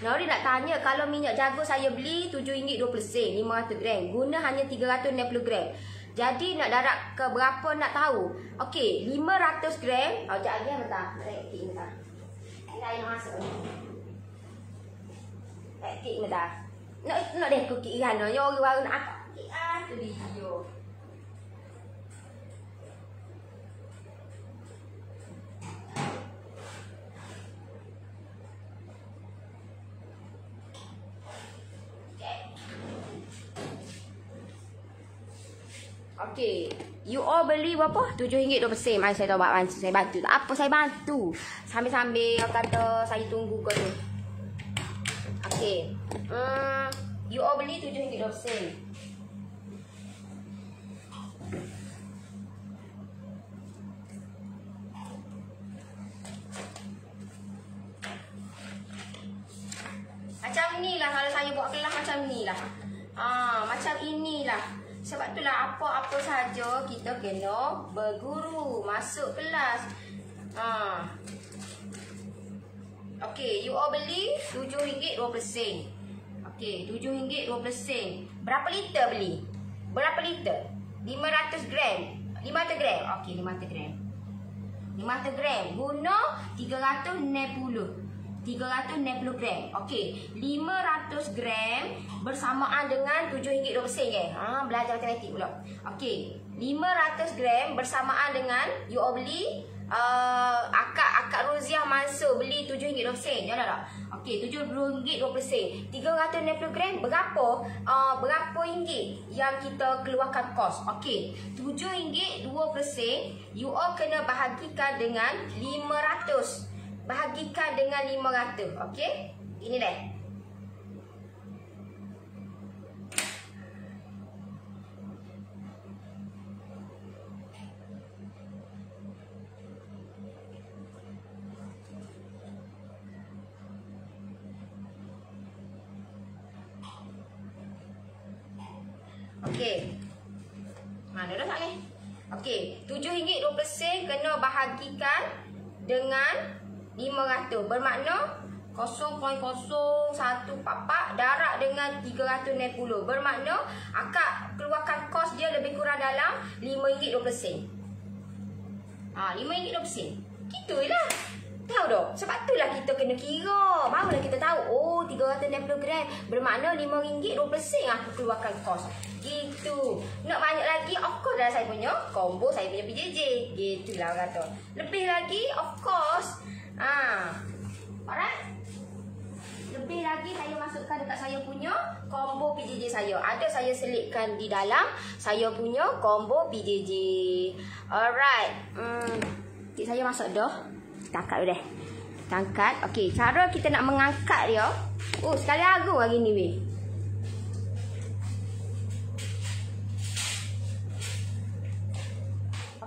[SPEAKER 1] Nori nak tanya, kalau minyak jagung saya beli RM7.20 500 gram. Guna hanya 360 gram. Jadi nak darab ke berapa nak tahu? Okey, 500 gram. Sekejap lagi bentar. Kek bentar. Ini air masuk ni. Kek bentar. Nak deh kekik kan. Yo orang baru nak akak kekik tu dia. Okey, you all beli berapa? RM7.20. Mari saya bantu. Saya bantu. Tak apa, saya bantu. Sambil-sambil kata saya tunggu kau ni. Okey. You all beli RM7.20. Macam inilah kalau saya buat kelas macam inilah. Macam inilah. Sebab itulah apa-apa saja kita kena berguru, masuk kelas. Okey, you all beli RM7.20. Okey, RM7.20. Berapa liter beli? Berapa liter? 500 gram. 500 gram. Okey, 500 gram. 500 gram guna 360 gram. Okey, 500 gram bersamaan dengan RM7.20 ke? Belajar matematik pula. Okey, 500 gram bersamaan dengan you all beli akak Roziah Mansur beli RM7.20. Jalan tak? Okey, RM7.20. 360 gram berapa? Berapa ringgit yang kita keluarkan kos? Okey, RM7.20 you all kena bahagikan dengan 500. Bahagikan dengan 500. Okey? Ini dah. Okey. Mana dah tak ni? Okey, RM7.20 kena bahagikan dengan 500. Bermakna 0.0144 darab dengan 360. Bermakna akak keluarkan kos dia lebih kurang dalam RM5.20. RM5.20. Gitulah. Tahu tak? Sebab itulah kita kena kira. Barulah kita tahu. Oh, 360 gram. Bermakna RM5.20 aku keluarkan kos. Gitu. Nak banyak lagi, of course dah saya punya combo, saya punya PJJ. Gitulah orang kata. Lebih lagi, of course. Alright. Lebih lagi saya masukkan dekat saya punya combo PJJ saya. Ada saya selipkan di dalam saya punya combo PJJ. Alright. Saya masuk dah. Kita angkat dulu deh. Kita angkat. Okey, cara kita nak mengangkat dia. Oh, sekali agung hari ni weh.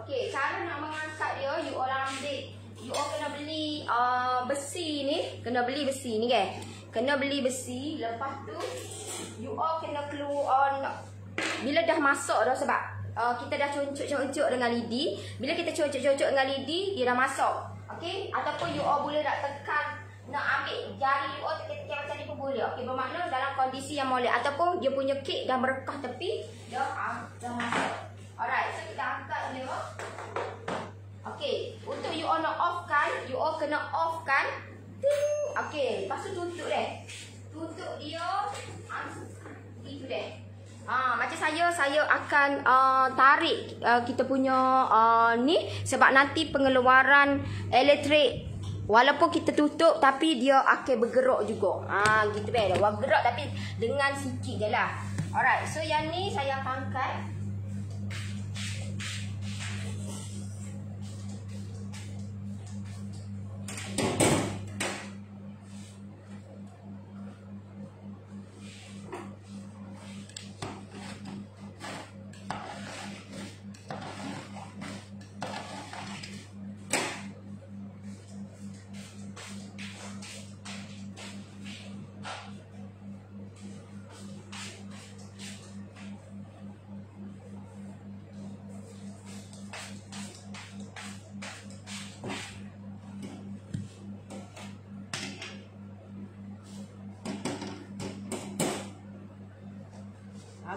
[SPEAKER 1] Okey, cara nak mengangkat dia, you all ambil. You all kena beli besi ni. Kena beli besi ni kan. Kena beli besi. Lepas tu you all kena keluar. Bila dah masuk dah sebab kita dah cuncuk-cuncuk dengan lidi. Bila kita cuncuk-cuncuk dengan lidi, dia dah masuk. Okey, ataupun you all boleh nak tekan, nak ambil jari you all tekan macam ni pun boleh. Okey, bermakna dalam kondisi yang molek ataupun dia punya kek dah merekah tepi, dah masuk. Alright, so kita angkat dia. Okey, untuk you all nak off kan, you all kena off kan. Okey, lepas tu tutup deh. Tutup dia. Itu deh. Macam saya akan tarik kita punya ni sebab nanti pengeluaran elektrik walaupun kita tutup tapi dia akan bergerak juga. Gitu dia bergerak tapi dengan sikit je lah. Alright, so yang ni saya akan angkat.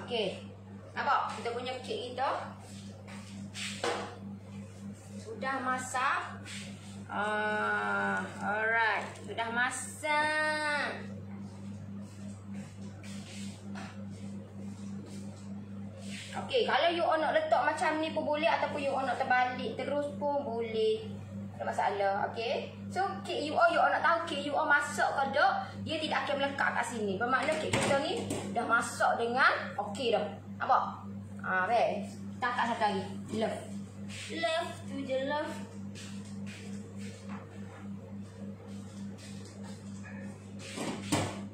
[SPEAKER 1] Okey. Nampak kita punya kek kita sudah masak. Alright, sudah masak. Okey, kalau you all nak letak macam ni pun boleh ataupun you all nak terbalik terus pun boleh. Tak ada masalah, okey. So, kek you all nak tahu kek you all masak ke tak, dia tidak akan melekat kat sini. Bermakna kek kita ni dah masak dengan okey dah. Nampak? Best. Kita angkat satu lagi. Love. Love to the love.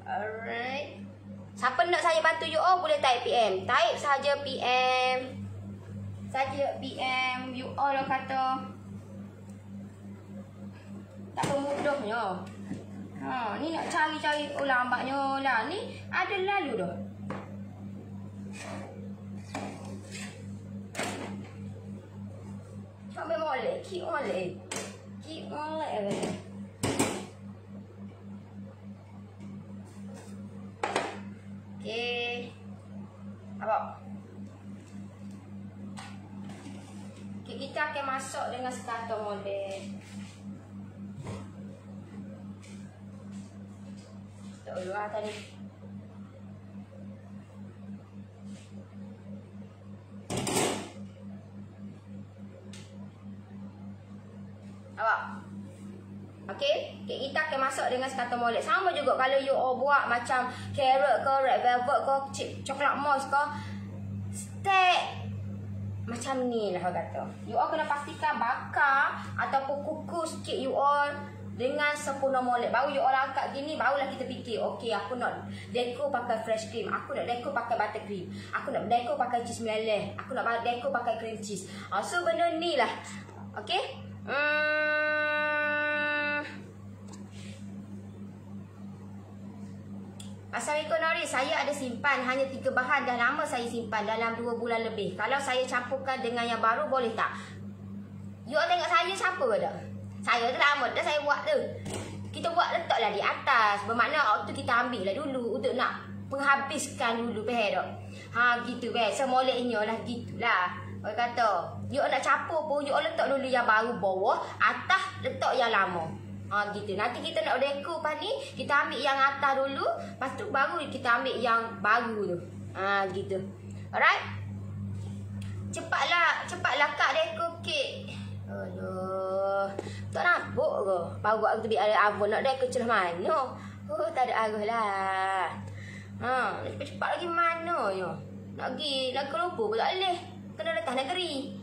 [SPEAKER 1] Alright. Siapa nak saya bantu you all boleh type PM. Type saja PM. Saja PM. You all dah kata. Tak pemudahnya. Ni nak cari-cari lambatnya lah. Ni ada lalu dah. Sampai molek. Keep molek. Keep molek. Okay. Apa? Okay, kita akan masuk dengan starter model. Tak dulu lah tadi. Apa? Okay, kita akan masuk dengan starter molek. Sama juga kalau you all buat macam carrot ke, red velvet ke, coklat mousse ke, steak macam ni lah kata. You all kena pastikan bakar ataupun kukus sikit you all dengan sempurna molek. Baru you all angkat gini, barulah kita fikir, okay, aku nak dekor pakai fresh cream, aku nak dekor pakai buttercream, aku nak dekor pakai cheese meleleh, aku nak dekor pakai cream cheese. So benda ni lah. Okay. Assalamualaikum Nori, saya ada simpan hanya 3 bahan, dah lama saya simpan dalam 2 bulan lebih. Kalau saya campurkan dengan yang baru boleh tak? You all tengok saya campur ke tak? Saya tu lama dah saya buat tu. Kita buat letaklah di atas. Bermakna tu kita ambil lah dulu untuk nak penghabiskan dulu faham tak? Gitu semoleknya lah gitulah. Orang kata, you all nak campur pun you all letak dulu yang baru bawah, atas letak yang lama. Gitu. Nanti kita nak dekor pas ni, kita ambil yang atas dulu, lepas tu baru kita ambil yang baru tu. Gitu. Alright? Cepatlah kak dekor kek. Aduh. Tak nampak ke? Baru aku tu ada avon nak dekor celah mana? Tak ada arah lah. Cepat lagi mana yo? Nak pergi lupa pun tak boleh. Kena letak negeri.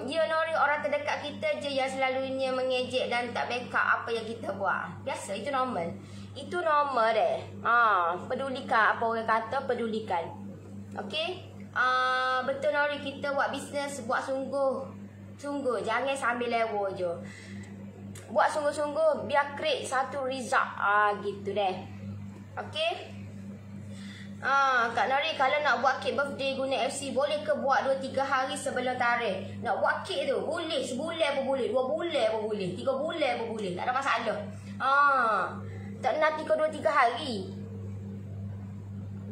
[SPEAKER 1] Ya Nori, orang terdekat kita je yang selalunya mengejek dan tak backup apa yang kita buat. Biasa, itu normal. Itu normal deh. Pedulikan apa orang kata, pedulikan. Okay? Betul Nori, kita buat bisnes, buat sungguh. Sungguh, jangan sambil lewo je. Buat sungguh-sungguh, biar create satu result. Gitu deh. Okay? Kak Nori, kalau nak buat kek birthday guna FC, boleh ke buat 2-3 hari sebelum tarikh? Nak buat kek tu boleh, sebulan pun boleh, 2 bulan pun boleh, 3 bulan pun boleh, tak ada masalah. Tak nanti kau 2-3 hari,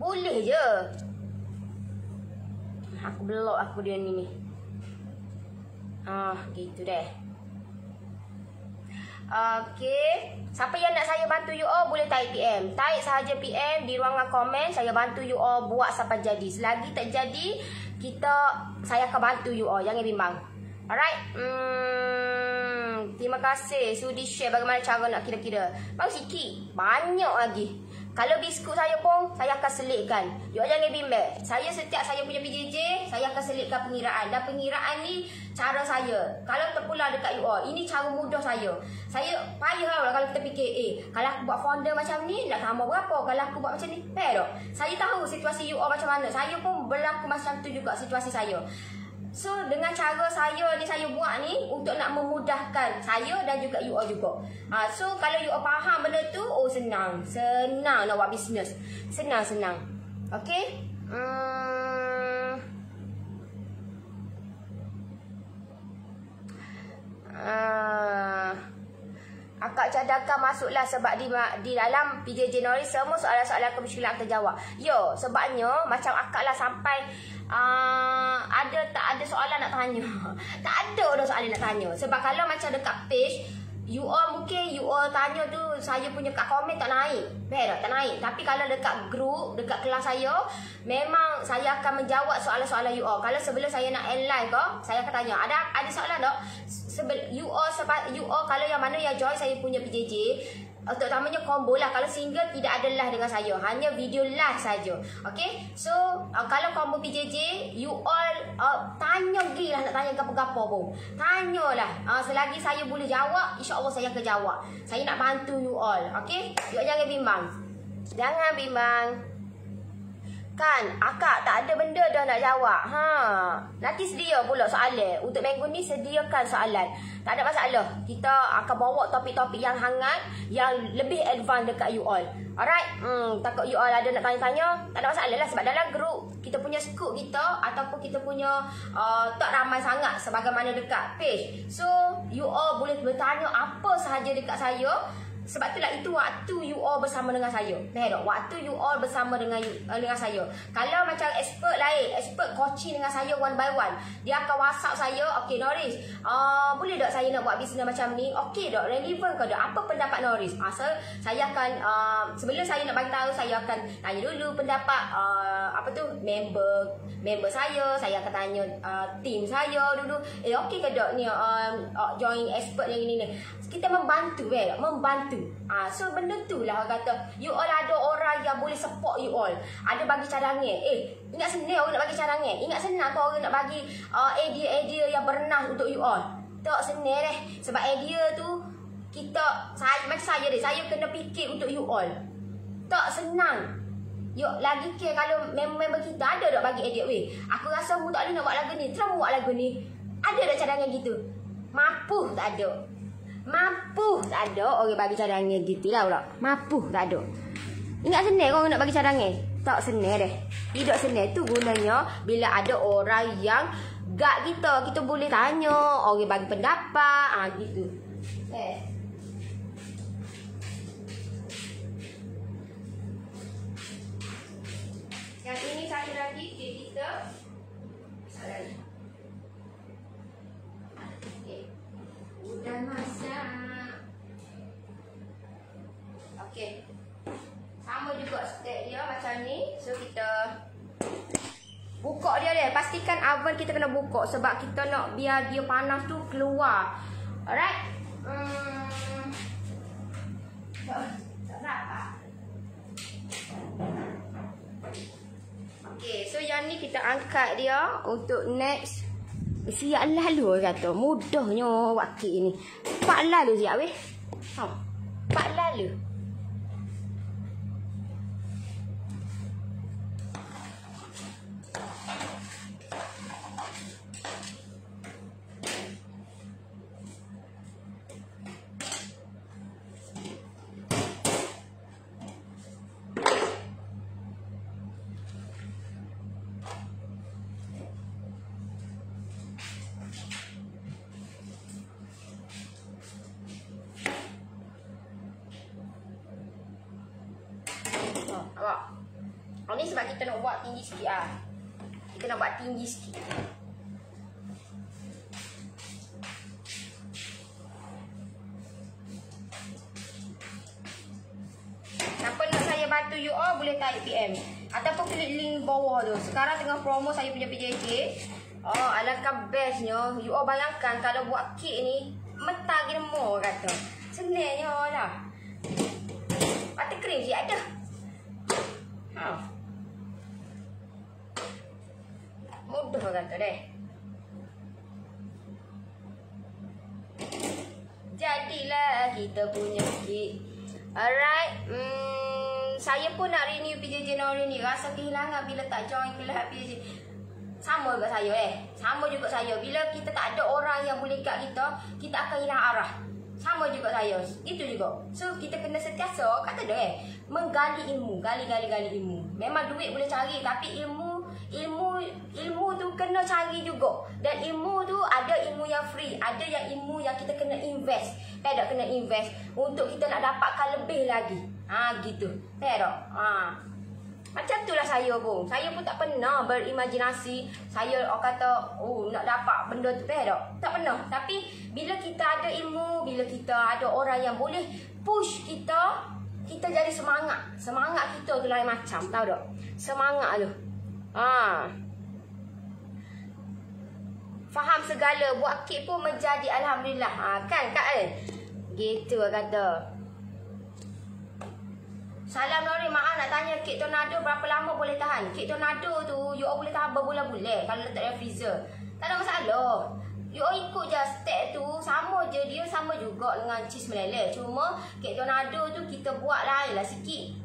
[SPEAKER 1] boleh je. Aku block aku dia ni. Gitu deh. Okay. Siapa yang nak saya bantu you all boleh type PM. Type sahaja PM di ruangan komen. Saya bantu you all buat sampai jadi. Selagi tak jadi, saya akan bantu you all. Jangan bimbang. Alright. Terima kasih sudi share bagaimana cara nak kira-kira. Baru sikit. Banyak lagi. Kalau biskut saya pun, saya akan selitkan. You all jangan bimbang. Setiap saya punya PJJ, saya akan selitkan pengiraan. Dan pengiraan ni cara saya. Kalau terpulang dekat you all, ini cara mudah saya. Saya payah lah kalau kita fikir, kalau aku buat founder macam ni, nak tambah berapa? Kalau aku buat macam ni, fair tak? Saya tahu situasi you all macam mana. Saya pun berlaku macam tu juga situasi saya. So, dengan cara saya ni, saya buat ni untuk nak memudahkan saya dan juga you all juga. So, kalau you all faham benda tu, senang. Senang nak buat bisnes. Senang-senang. Okay? Akak cadangkan masuklah sebab di dalam PJJ Nori semua soalan-soalan kemusykilan terjawab. Yo, sebabnya macam akak lah sampai tak ada soalan nak tanya. Tak ada soalan nak tanya. Sebab kalau macam dekat page You all mungkin you all tanya tu saya punya kat komen tak naik. Tak naik. Tapi kalau dekat grup, dekat kelas saya, memang saya akan menjawab soalan-soalan you all. Kalau sebelum saya nak end live ke, saya akan tanya, ada soalan tak? You all kalau yang mana yang join saya punya PJJ, terutamanya combo lah. Kalau single tidak ada live dengan saya, hanya video live saja. Okay, so kalau combo PJJ, you all tanya lagi lah, nak tanya gapo-gapo pun tanyalah. Selagi saya boleh jawab, insyaAllah saya akan jawab. Saya nak bantu you all. Okay, you all jangan bimbang. Jangan bimbang. Kan, akak tak ada benda dah nak jawab. Nanti sedia pula soalan. Untuk minggu ni sediakan soalan. Tak ada masalah. Kita akan bawa topik-topik yang hangat, yang lebih advance dekat you all. Alright? Takut you all ada nak tanya-tanya, tak ada masalah lah. Sebab dalam grup, kita punya scoop kita, ataupun kita punya tak ramai sangat sebagaimana dekat page. So, you all boleh bertanya apa sahaja dekat saya. Sebab itulah itu waktu you all bersama dengan saya. Tengok, waktu you all bersama dengan saya. Kalau macam expert lain, expert coaching dengan saya one by one, dia akan WhatsApp saya, okay Norris, boleh tak saya nak buat bisnes macam ni? Okay tak, relevant ke tak? Apa pendapat Norris? So, saya akan sebelum saya nak bagi tahu, saya akan tanya dulu pendapat member saya akan tanya team saya dulu. Okay ke tak ni join expert yang ini ni? Kita membantu, membantu. So benda tu lah orang kata, you all ada orang yang boleh support you all. Ada bagi cadangan. Ingat senang orang nak bagi cadangan. Ingat senang kau orang nak bagi idea-idea yang bernas untuk you all. Tak senang deh. Sebab idea tu macam saya kena fikir untuk you all. Tak senang. Lagi ke kalau member kita ada tak bagi idea, aku rasa mu tak boleh nak buat lagu ni, terus buat lagu ni. Ada tak cadangan gitu? Mampu tak ada. Mampu tak ada orang bagi cadangan gitu lah pula. Mampu tak ada. Ingat senang orang nak bagi cadangan? Tak senang deh. Tidak senang. Tu gunanya bila ada orang yang gak kita boleh tanya, orang bagi pendapat, gitu. Yang ini satu lagi kita salah. Udah masak. Okey. Sama juga step dia macam ni. So kita buka dia deh. Pastikan oven kita kena buka sebab kita nak biar dia panas tu keluar. Alright? Tak berapa. Okey, so yang ni kita angkat dia untuk next. Siap lalu kata. Mudahnya buat kek ni. 4 lalu siap weh. 4 lalu. Ni sebab kita nak buat tinggi sikit Kita nak buat tinggi sikit. Siapa nak saya bantu you all boleh type PM ataupun klik link bawah tu. Sekarang tengah promo saya punya PJJ. Alangkah bestnya. You all bayangkan kalau buat kek ni mentah gilmo kata. Senangnya lah. Patut krim je ada. Mudah kata deh. Jadilah kita punya kek. Alright. Saya pun nak renew PJJ Norris ni. Rasa kehilangan bila tak join kelas PJJ. Sama juga saya Sama juga saya. Bila kita tak ada orang yang boleh kat kita, kita akan hilang arah. Sama juga saya. Itu juga. So kita kena sentiasa kata dah menggali ilmu, gali ilmu. Memang duit boleh cari tapi ilmu tu kena cari juga. Dan ilmu tu ada ilmu yang free, ada yang ilmu yang kita kena invest. Tak kena invest untuk kita nak dapatkan lebih lagi. Gitu. Tak. Macam itulah saya pun. Saya pun tak pernah berimajinasi saya kata nak dapat benda tu tak pernah. Tapi bila kita ada ilmu, bila kita ada orang yang boleh push kita, kita jadi semangat. Semangat kita tu lain macam, tahu tak? Semangat tu. Faham segala, buat kek pun menjadi alhamdulillah. Kan Kak gitu kata. Salam Nori, maaf nak tanya kek tornado berapa lama boleh tahan? Kek tornado tu you all boleh tahan berbulan-bulan kalau letak dalam freezer. Tak ada masalah. You all ikut je step tu, sama je, dia sama juga dengan cheese meleleh. Cuma kek tornado tu kita buat lain lah sikit.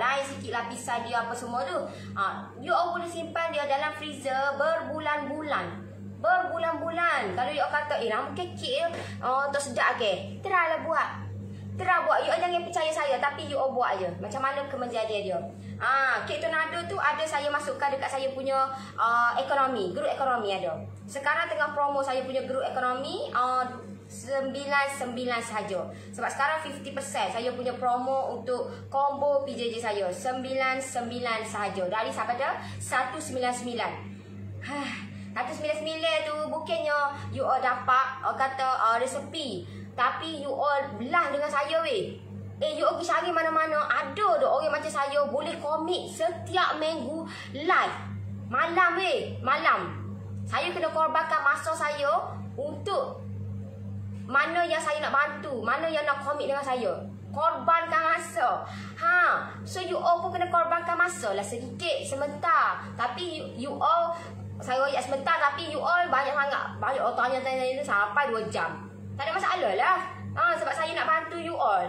[SPEAKER 1] Lain sikit lapisan dia apa semua tu. You all boleh simpan dia dalam freezer berbulan-bulan. Berbulan-bulan. Kalau you all kata nama kek tak sedap ke? Teralah buat. You all jangan percaya saya, tapi you all buat je. Macam mana kemenjadian dia. Kek tornado tu ada saya masukkan dekat saya punya ekonomi, grup ekonomi ada. Sekarang tengah promo saya punya grup ekonomi 99 sahaja. Sebab sekarang 50% saya punya promo untuk combo PJJ saya 99 sahaja. Dari sampai dah 199. 199 tu bukannya you all dapat kata resepi, tapi you all belah dengan saya weh. You all pergi cari mana-mana, ada dah orang macam saya boleh komit setiap minggu live. Malam weh, malam. Saya kena korbankan masa saya untuk mana yang saya nak bantu, mana yang nak komit dengan saya. Korbankan masa. So you all pun kena korbankan masa lah sedikit, sebentar. Tapi you all, saya royak sebentar, tapi you all banyak sangat. Banyak orang tanya-tanya sampai 2 jam. Tak ada masalah lah. Sebab saya nak bantu you all.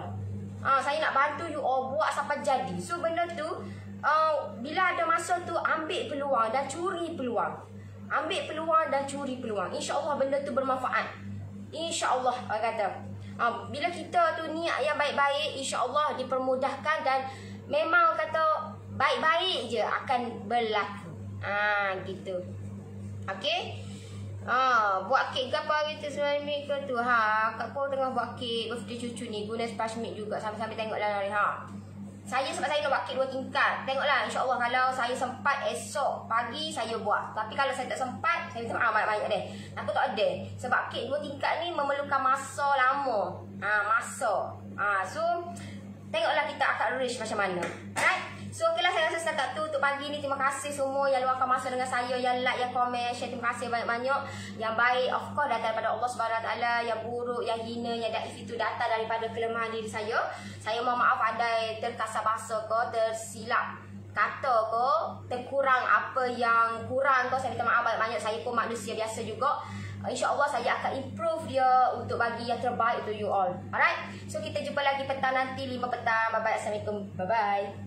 [SPEAKER 1] Saya nak bantu you all buat sampai jadi. So benda tu bila ada masa tu ambil peluang dan curi peluang. Ambil peluang dan curi peluang. InsyaAllah benda tu bermanfaat. InsyaAllah kata. Bila kita tu niat yang baik-baik, InsyaAllah dipermudahkan dan memang kata baik-baik je akan berlaku. Gitu. Okay. Buat kek ke apa gitu sebenarnya ke tu. Kak pun tengah buat kek birthday cucu ni, guna sponge mix juga. Sampai-sampai tengoklah Nori. Saya sebab saya nak buat kek 2 tingkat. Tengoklah insya-Allah kalau saya sempat esok pagi saya buat. Tapi kalau saya tak sempat, saya minta maaf banyak-banyak deh. Aku tak ada. Sebab kek 2 tingkat ni memerlukan masa lama. Masa. So tengoklah kita akan rush macam mana. Alright. So okeylah, saya rasa setakat tu untuk pagi ni. Terima kasih semua yang luangkan masa dengan saya, yang like, yang komen, share. Terima kasih banyak-banyak. Yang baik of course datang daripada Allah SWT. Yang buruk, yang hina, yang daif itu datang daripada kelemahan diri saya. Saya mohon maaf andai terkasar bahasa ke, tersilap kata ke, terkurang apa yang kurang ke, saya minta maaf banyak-banyak. Saya pun manusia biasa juga. InsyaAllah saya akan improve dia untuk bagi yang terbaik untuk you all. Alright. So kita jumpa lagi petang nanti 5 petang. Bye bye. Assalamualaikum. Bye bye.